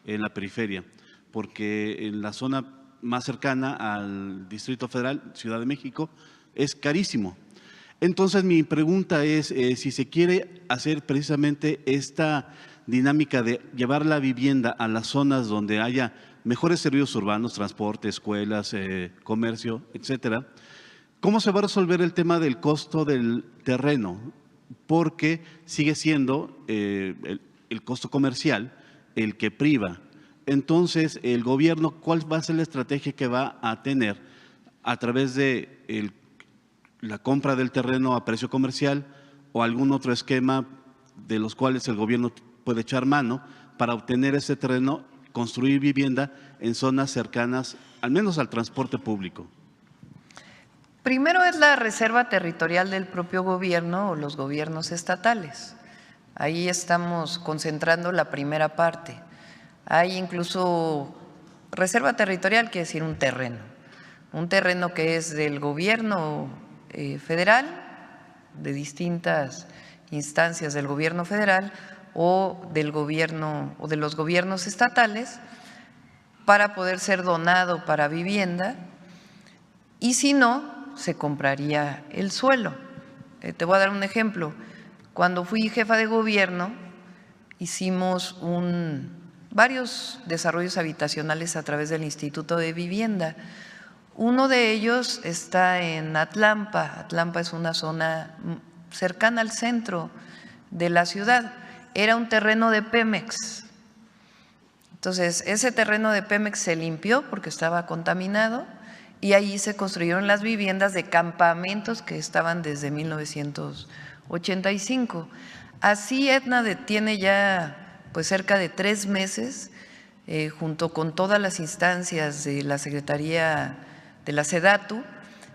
[SPEAKER 17] en la periferia, porque en la zona más cercana al Distrito Federal, Ciudad de México, es carísimo. Entonces mi pregunta es si se quiere hacer precisamente esta dinámica de llevar la vivienda a las zonas donde haya mejores servicios urbanos, transporte, escuelas, comercio, etcétera. ¿Cómo se va a resolver el tema del costo del terreno? Porque sigue siendo el costo comercial el que priva. Entonces, el gobierno, ¿cuál va a ser la estrategia que va a tener a través de la compra del terreno a precio comercial o algún otro esquema de los cuales el gobierno puede echar mano para obtener ese terreno, construir vivienda en zonas cercanas, al menos al transporte público?
[SPEAKER 1] Primero es la reserva territorial del propio gobierno o los gobiernos estatales. Ahí estamos concentrando la primera parte. Hay incluso reserva territorial, quiere decir un terreno que es del gobierno federal, de distintas instancias del gobierno federal o del gobierno o de los gobiernos estatales, para poder ser donado para vivienda, y si no, se compraría el suelo. Te voy a dar un ejemplo. Cuando fui jefa de gobierno, hicimos varios desarrollos habitacionales a través del Instituto de Vivienda. Uno de ellos está en Atlampa. Atlampa es una zona cercana al centro de la ciudad. Era un terreno de Pemex. Entonces, ese terreno de Pemex se limpió porque estaba contaminado y ahí se construyeron las viviendas de campamentos que estaban desde 1985. Así Aetna tiene ya pues cerca de 3 meses, junto con todas las instancias de la Secretaría de la SEDATU,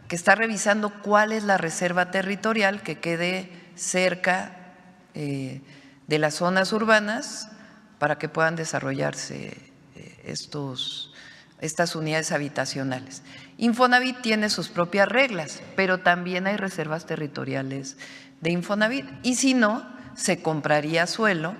[SPEAKER 1] que está revisando cuál es la reserva territorial que quede cerca de las zonas urbanas para que puedan desarrollarse estas unidades habitacionales. Infonavit tiene sus propias reglas, pero también hay reservas territoriales de Infonavit. Y si no, se compraría suelo,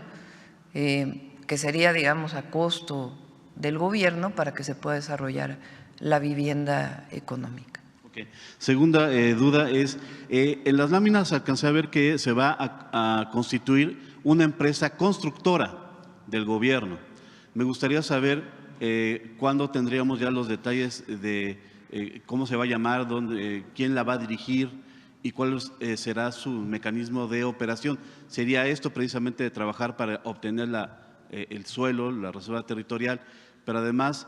[SPEAKER 1] que sería, digamos, a costo del gobierno para que se pueda desarrollar la vivienda económica.
[SPEAKER 17] Okay. Segunda duda es, en las láminas alcancé a ver que se va a constituir una empresa constructora del gobierno. Me gustaría saber cuándo tendríamos ya los detalles de cómo se va a llamar, quién la va a dirigir y cuál será su mecanismo de operación. ¿Sería esto precisamente de trabajar para obtener el suelo, la reserva territorial, pero además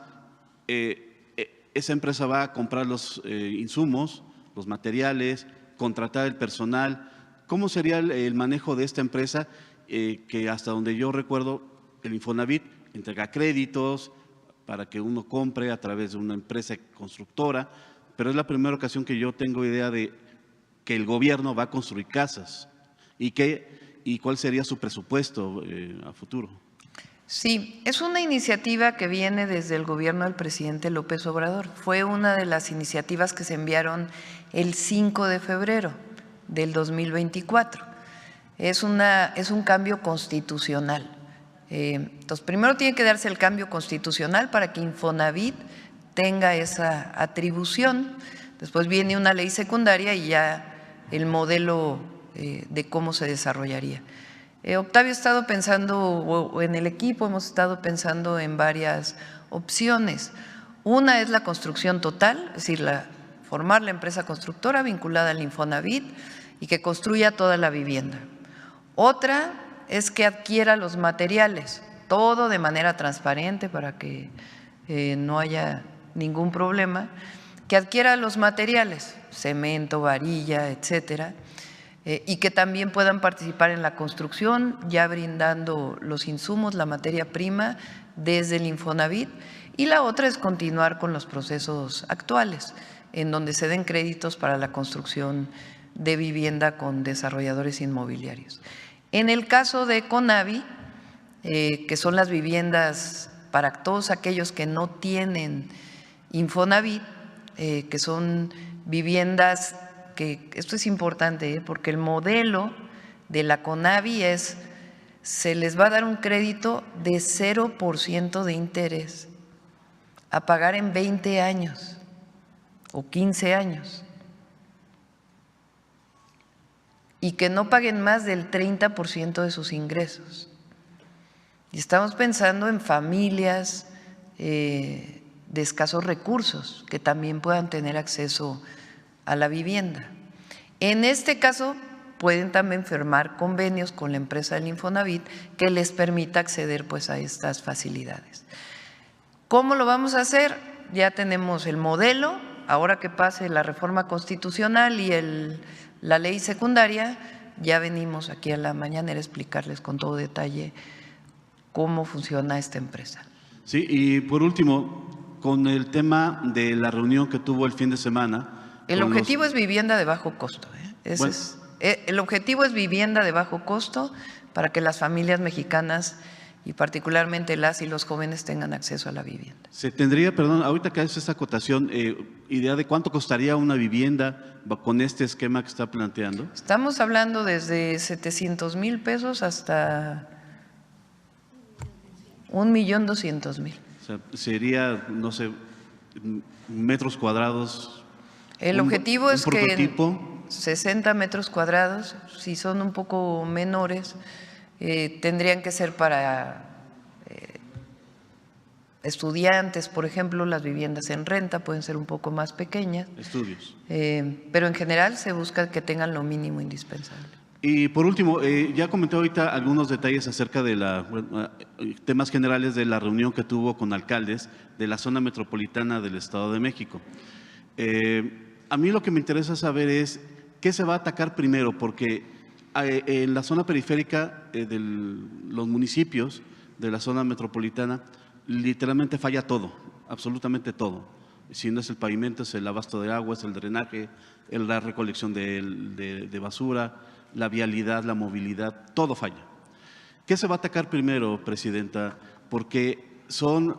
[SPEAKER 17] esa empresa va a comprar los insumos, los materiales, contratar el personal? ¿Cómo sería el manejo de esta empresa que hasta donde yo recuerdo el Infonavit entrega créditos para que uno compre a través de una empresa constructora, pero es la primera ocasión que yo tengo idea de que el gobierno va a construir casas y cuál sería su presupuesto a futuro?
[SPEAKER 1] Sí, es una iniciativa que viene desde el gobierno del presidente López Obrador. Fue una de las iniciativas que se enviaron el 5 de febrero del 2024. Es un cambio constitucional. Entonces, primero tiene que darse el cambio constitucional para que Infonavit tenga esa atribución. Después viene una ley secundaria y ya el modelo de cómo se desarrollaría. Octavio ha estado pensando, o en el equipo hemos estado pensando en varias opciones. Una es la construcción total, es decir, formar la empresa constructora vinculada al Infonavit y que construya toda la vivienda. Otra es que adquiera los materiales, todo de manera transparente para que no haya ningún problema, que adquiera los materiales, cemento, varilla, etcétera, y que también puedan participar en la construcción, ya brindando los insumos, la materia prima desde el Infonavit. Y la otra es continuar con los procesos actuales, en donde se den créditos para la construcción de vivienda con desarrolladores inmobiliarios. En el caso de Conavi, que son las viviendas para todos aquellos que no tienen Infonavit, que son viviendas que, esto es importante, porque el modelo de la Conavi se les va a dar un crédito de 0% de interés a pagar en 20 años o 15 años. Y que no paguen más del 30% de sus ingresos. Y estamos pensando en familias de escasos recursos que también puedan tener acceso a la vivienda. En este caso, pueden también firmar convenios con la empresa del Infonavit que les permita acceder pues a estas facilidades. ¿Cómo lo vamos a hacer? Ya tenemos el modelo, ahora que pase la reforma constitucional y la ley secundaria, ya venimos aquí a la mañanera a explicarles con todo detalle cómo funciona esta empresa.
[SPEAKER 17] Sí, y por último, con el tema de la reunión que tuvo el fin de semana.
[SPEAKER 1] El objetivo es vivienda de bajo costo. El objetivo es vivienda de bajo costo para que las familias mexicanas y particularmente las y los jóvenes tengan acceso a la vivienda.
[SPEAKER 17] Se tendría, perdón, ahorita que haces esta acotación, idea de cuánto costaría una vivienda con este esquema que está planteando.
[SPEAKER 1] Estamos hablando desde 700,000 pesos hasta 1,200,000.
[SPEAKER 17] O sea, sería, no sé, metros cuadrados.
[SPEAKER 1] El objetivo es
[SPEAKER 17] prototipo.
[SPEAKER 1] Que 60 metros cuadrados, si son un poco menores, tendrían que ser para estudiantes, por ejemplo, las viviendas en renta pueden ser un poco más pequeñas.
[SPEAKER 17] Estudios.
[SPEAKER 1] Pero en general se busca que tengan lo mínimo indispensable.
[SPEAKER 17] Y por último, ya comenté ahorita algunos detalles acerca de temas generales de la reunión que tuvo con alcaldes de la zona metropolitana del Estado de México. A mí lo que me interesa saber es qué se va a atacar primero, porque en la zona periférica de los municipios de la zona metropolitana literalmente falla todo, absolutamente todo. Si no es el pavimento, es el abasto de agua, es el drenaje, la recolección de basura, la vialidad, la movilidad, todo falla. ¿Qué se va a atacar primero, Presidenta? Porque son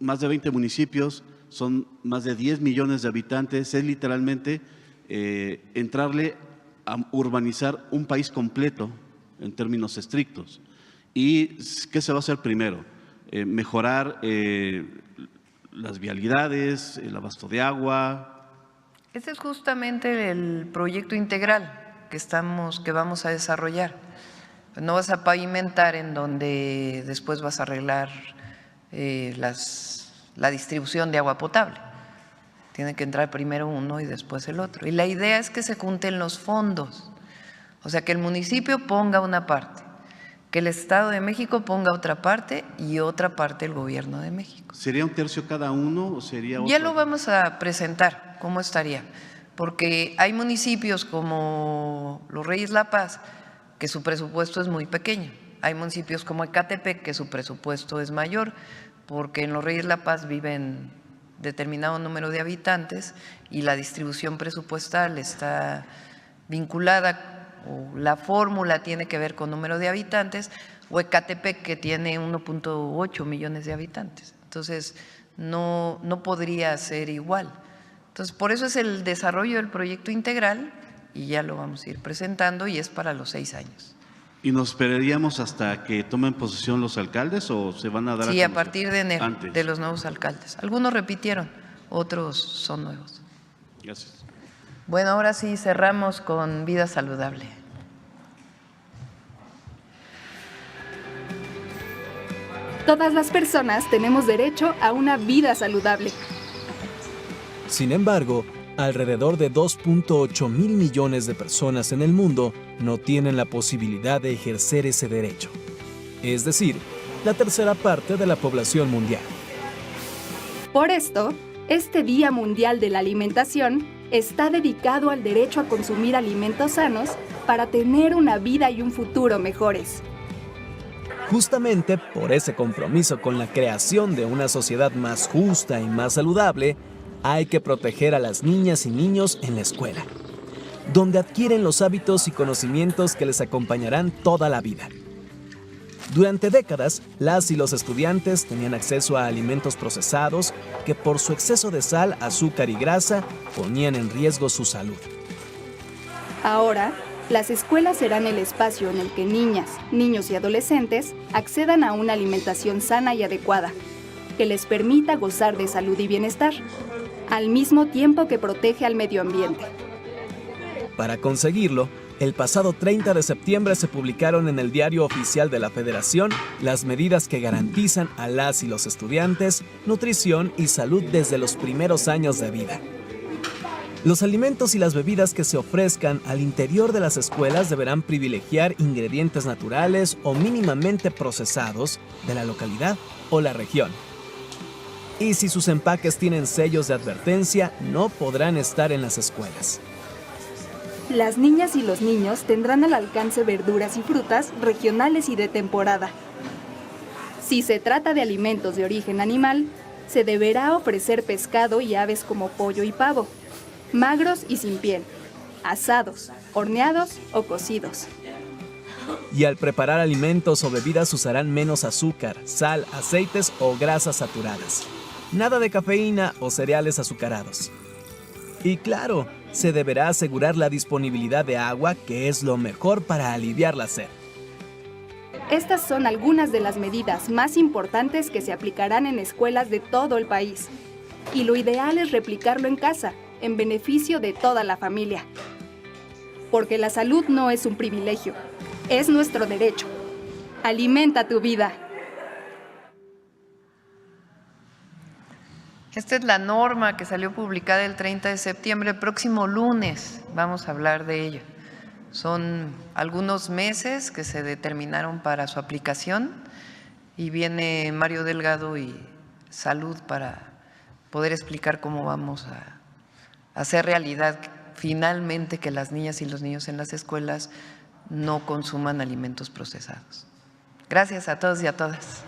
[SPEAKER 17] más de 20 municipios, son más de 10 millones de habitantes, es literalmente entrarle a urbanizar un país completo en términos estrictos. ¿Y qué se va a hacer primero? Mejorar las vialidades, el abasto de agua.
[SPEAKER 1] Ese es justamente el proyecto integral que vamos a desarrollar. No vas a pavimentar en donde después vas a arreglar la distribución de agua potable. Tiene que entrar primero uno y después el otro. Y la idea es que se junten los fondos, o sea, que el municipio ponga una parte, que el Estado de México ponga otra parte y otra parte el Gobierno de México.
[SPEAKER 17] ¿Sería un tercio cada uno o sería otro?
[SPEAKER 1] Ya lo vamos a presentar, cómo estaría, porque hay municipios como Los Reyes La Paz que su presupuesto es muy pequeño. Hay municipios como Ecatepec que su presupuesto es mayor, porque en Los Reyes La Paz viven determinado número de habitantes y la distribución presupuestal está vinculada, o la fórmula tiene que ver con número de habitantes, o Ecatepec que tiene 1.8 millones de habitantes. Entonces, no podría ser igual. Entonces, por eso es el desarrollo del proyecto integral y ya lo vamos a ir presentando y es para los 6 años.
[SPEAKER 17] ¿Y nos esperaríamos hasta que tomen posesión los alcaldes o se van a dar
[SPEAKER 1] Sí, a partir de enero,
[SPEAKER 17] antes?
[SPEAKER 1] de los nuevos alcaldes. Algunos repitieron, otros son nuevos.
[SPEAKER 17] Gracias.
[SPEAKER 1] Bueno, ahora sí cerramos con vida saludable.
[SPEAKER 18] Todas las personas tenemos derecho a una vida saludable.
[SPEAKER 19] Sin embargo, alrededor de 2.8 mil millones de personas en el mundo no tienen la posibilidad de ejercer ese derecho. Es decir, la tercera parte de la población mundial.
[SPEAKER 18] Por esto, este Día Mundial de la Alimentación está dedicado al derecho a consumir alimentos sanos para tener una vida y un futuro mejores.
[SPEAKER 19] Justamente por ese compromiso con la creación de una sociedad más justa y más saludable, hay que proteger a las niñas y niños en la escuela, donde adquieren los hábitos y conocimientos que les acompañarán toda la vida. Durante décadas, las y los estudiantes tenían acceso a alimentos procesados que por su exceso de sal, azúcar y grasa ponían en riesgo su salud.
[SPEAKER 18] Ahora, las escuelas serán el espacio en el que niñas, niños y adolescentes accedan a una alimentación sana y adecuada, que les permita gozar de salud y bienestar, al mismo tiempo que protege al medio ambiente.
[SPEAKER 19] Para conseguirlo, el pasado 30 de septiembre se publicaron en el Diario Oficial de la Federación las medidas que garantizan a las y los estudiantes nutrición y salud desde los primeros años de vida. Los alimentos y las bebidas que se ofrezcan al interior de las escuelas deberán privilegiar ingredientes naturales o mínimamente procesados de la localidad o la región. Y si sus empaques tienen sellos de advertencia, no podrán estar en las escuelas.
[SPEAKER 18] Las niñas y los niños tendrán al alcance verduras y frutas regionales y de temporada. Si se trata de alimentos de origen animal, se deberá ofrecer pescado y aves como pollo y pavo, magros y sin piel, asados, horneados o cocidos.
[SPEAKER 19] Y al preparar alimentos o bebidas usarán menos azúcar, sal, aceites o grasas saturadas. Nada de cafeína o cereales azucarados. Y claro, se deberá asegurar la disponibilidad de agua, que es lo mejor para aliviar la sed.
[SPEAKER 18] Estas son algunas de las medidas más importantes que se aplicarán en escuelas de todo el país. Y lo ideal es replicarlo en casa, en beneficio de toda la familia. Porque la salud no es un privilegio, es nuestro derecho. Alimenta tu vida.
[SPEAKER 1] Esta es la norma que salió publicada el 30 de septiembre. El próximo lunes vamos a hablar de ello. Son algunos meses que se determinaron para su aplicación y viene Mario Delgado y Salud para poder explicar cómo vamos a hacer realidad finalmente que las niñas y los niños en las escuelas no consuman alimentos procesados. Gracias a todos y a todas.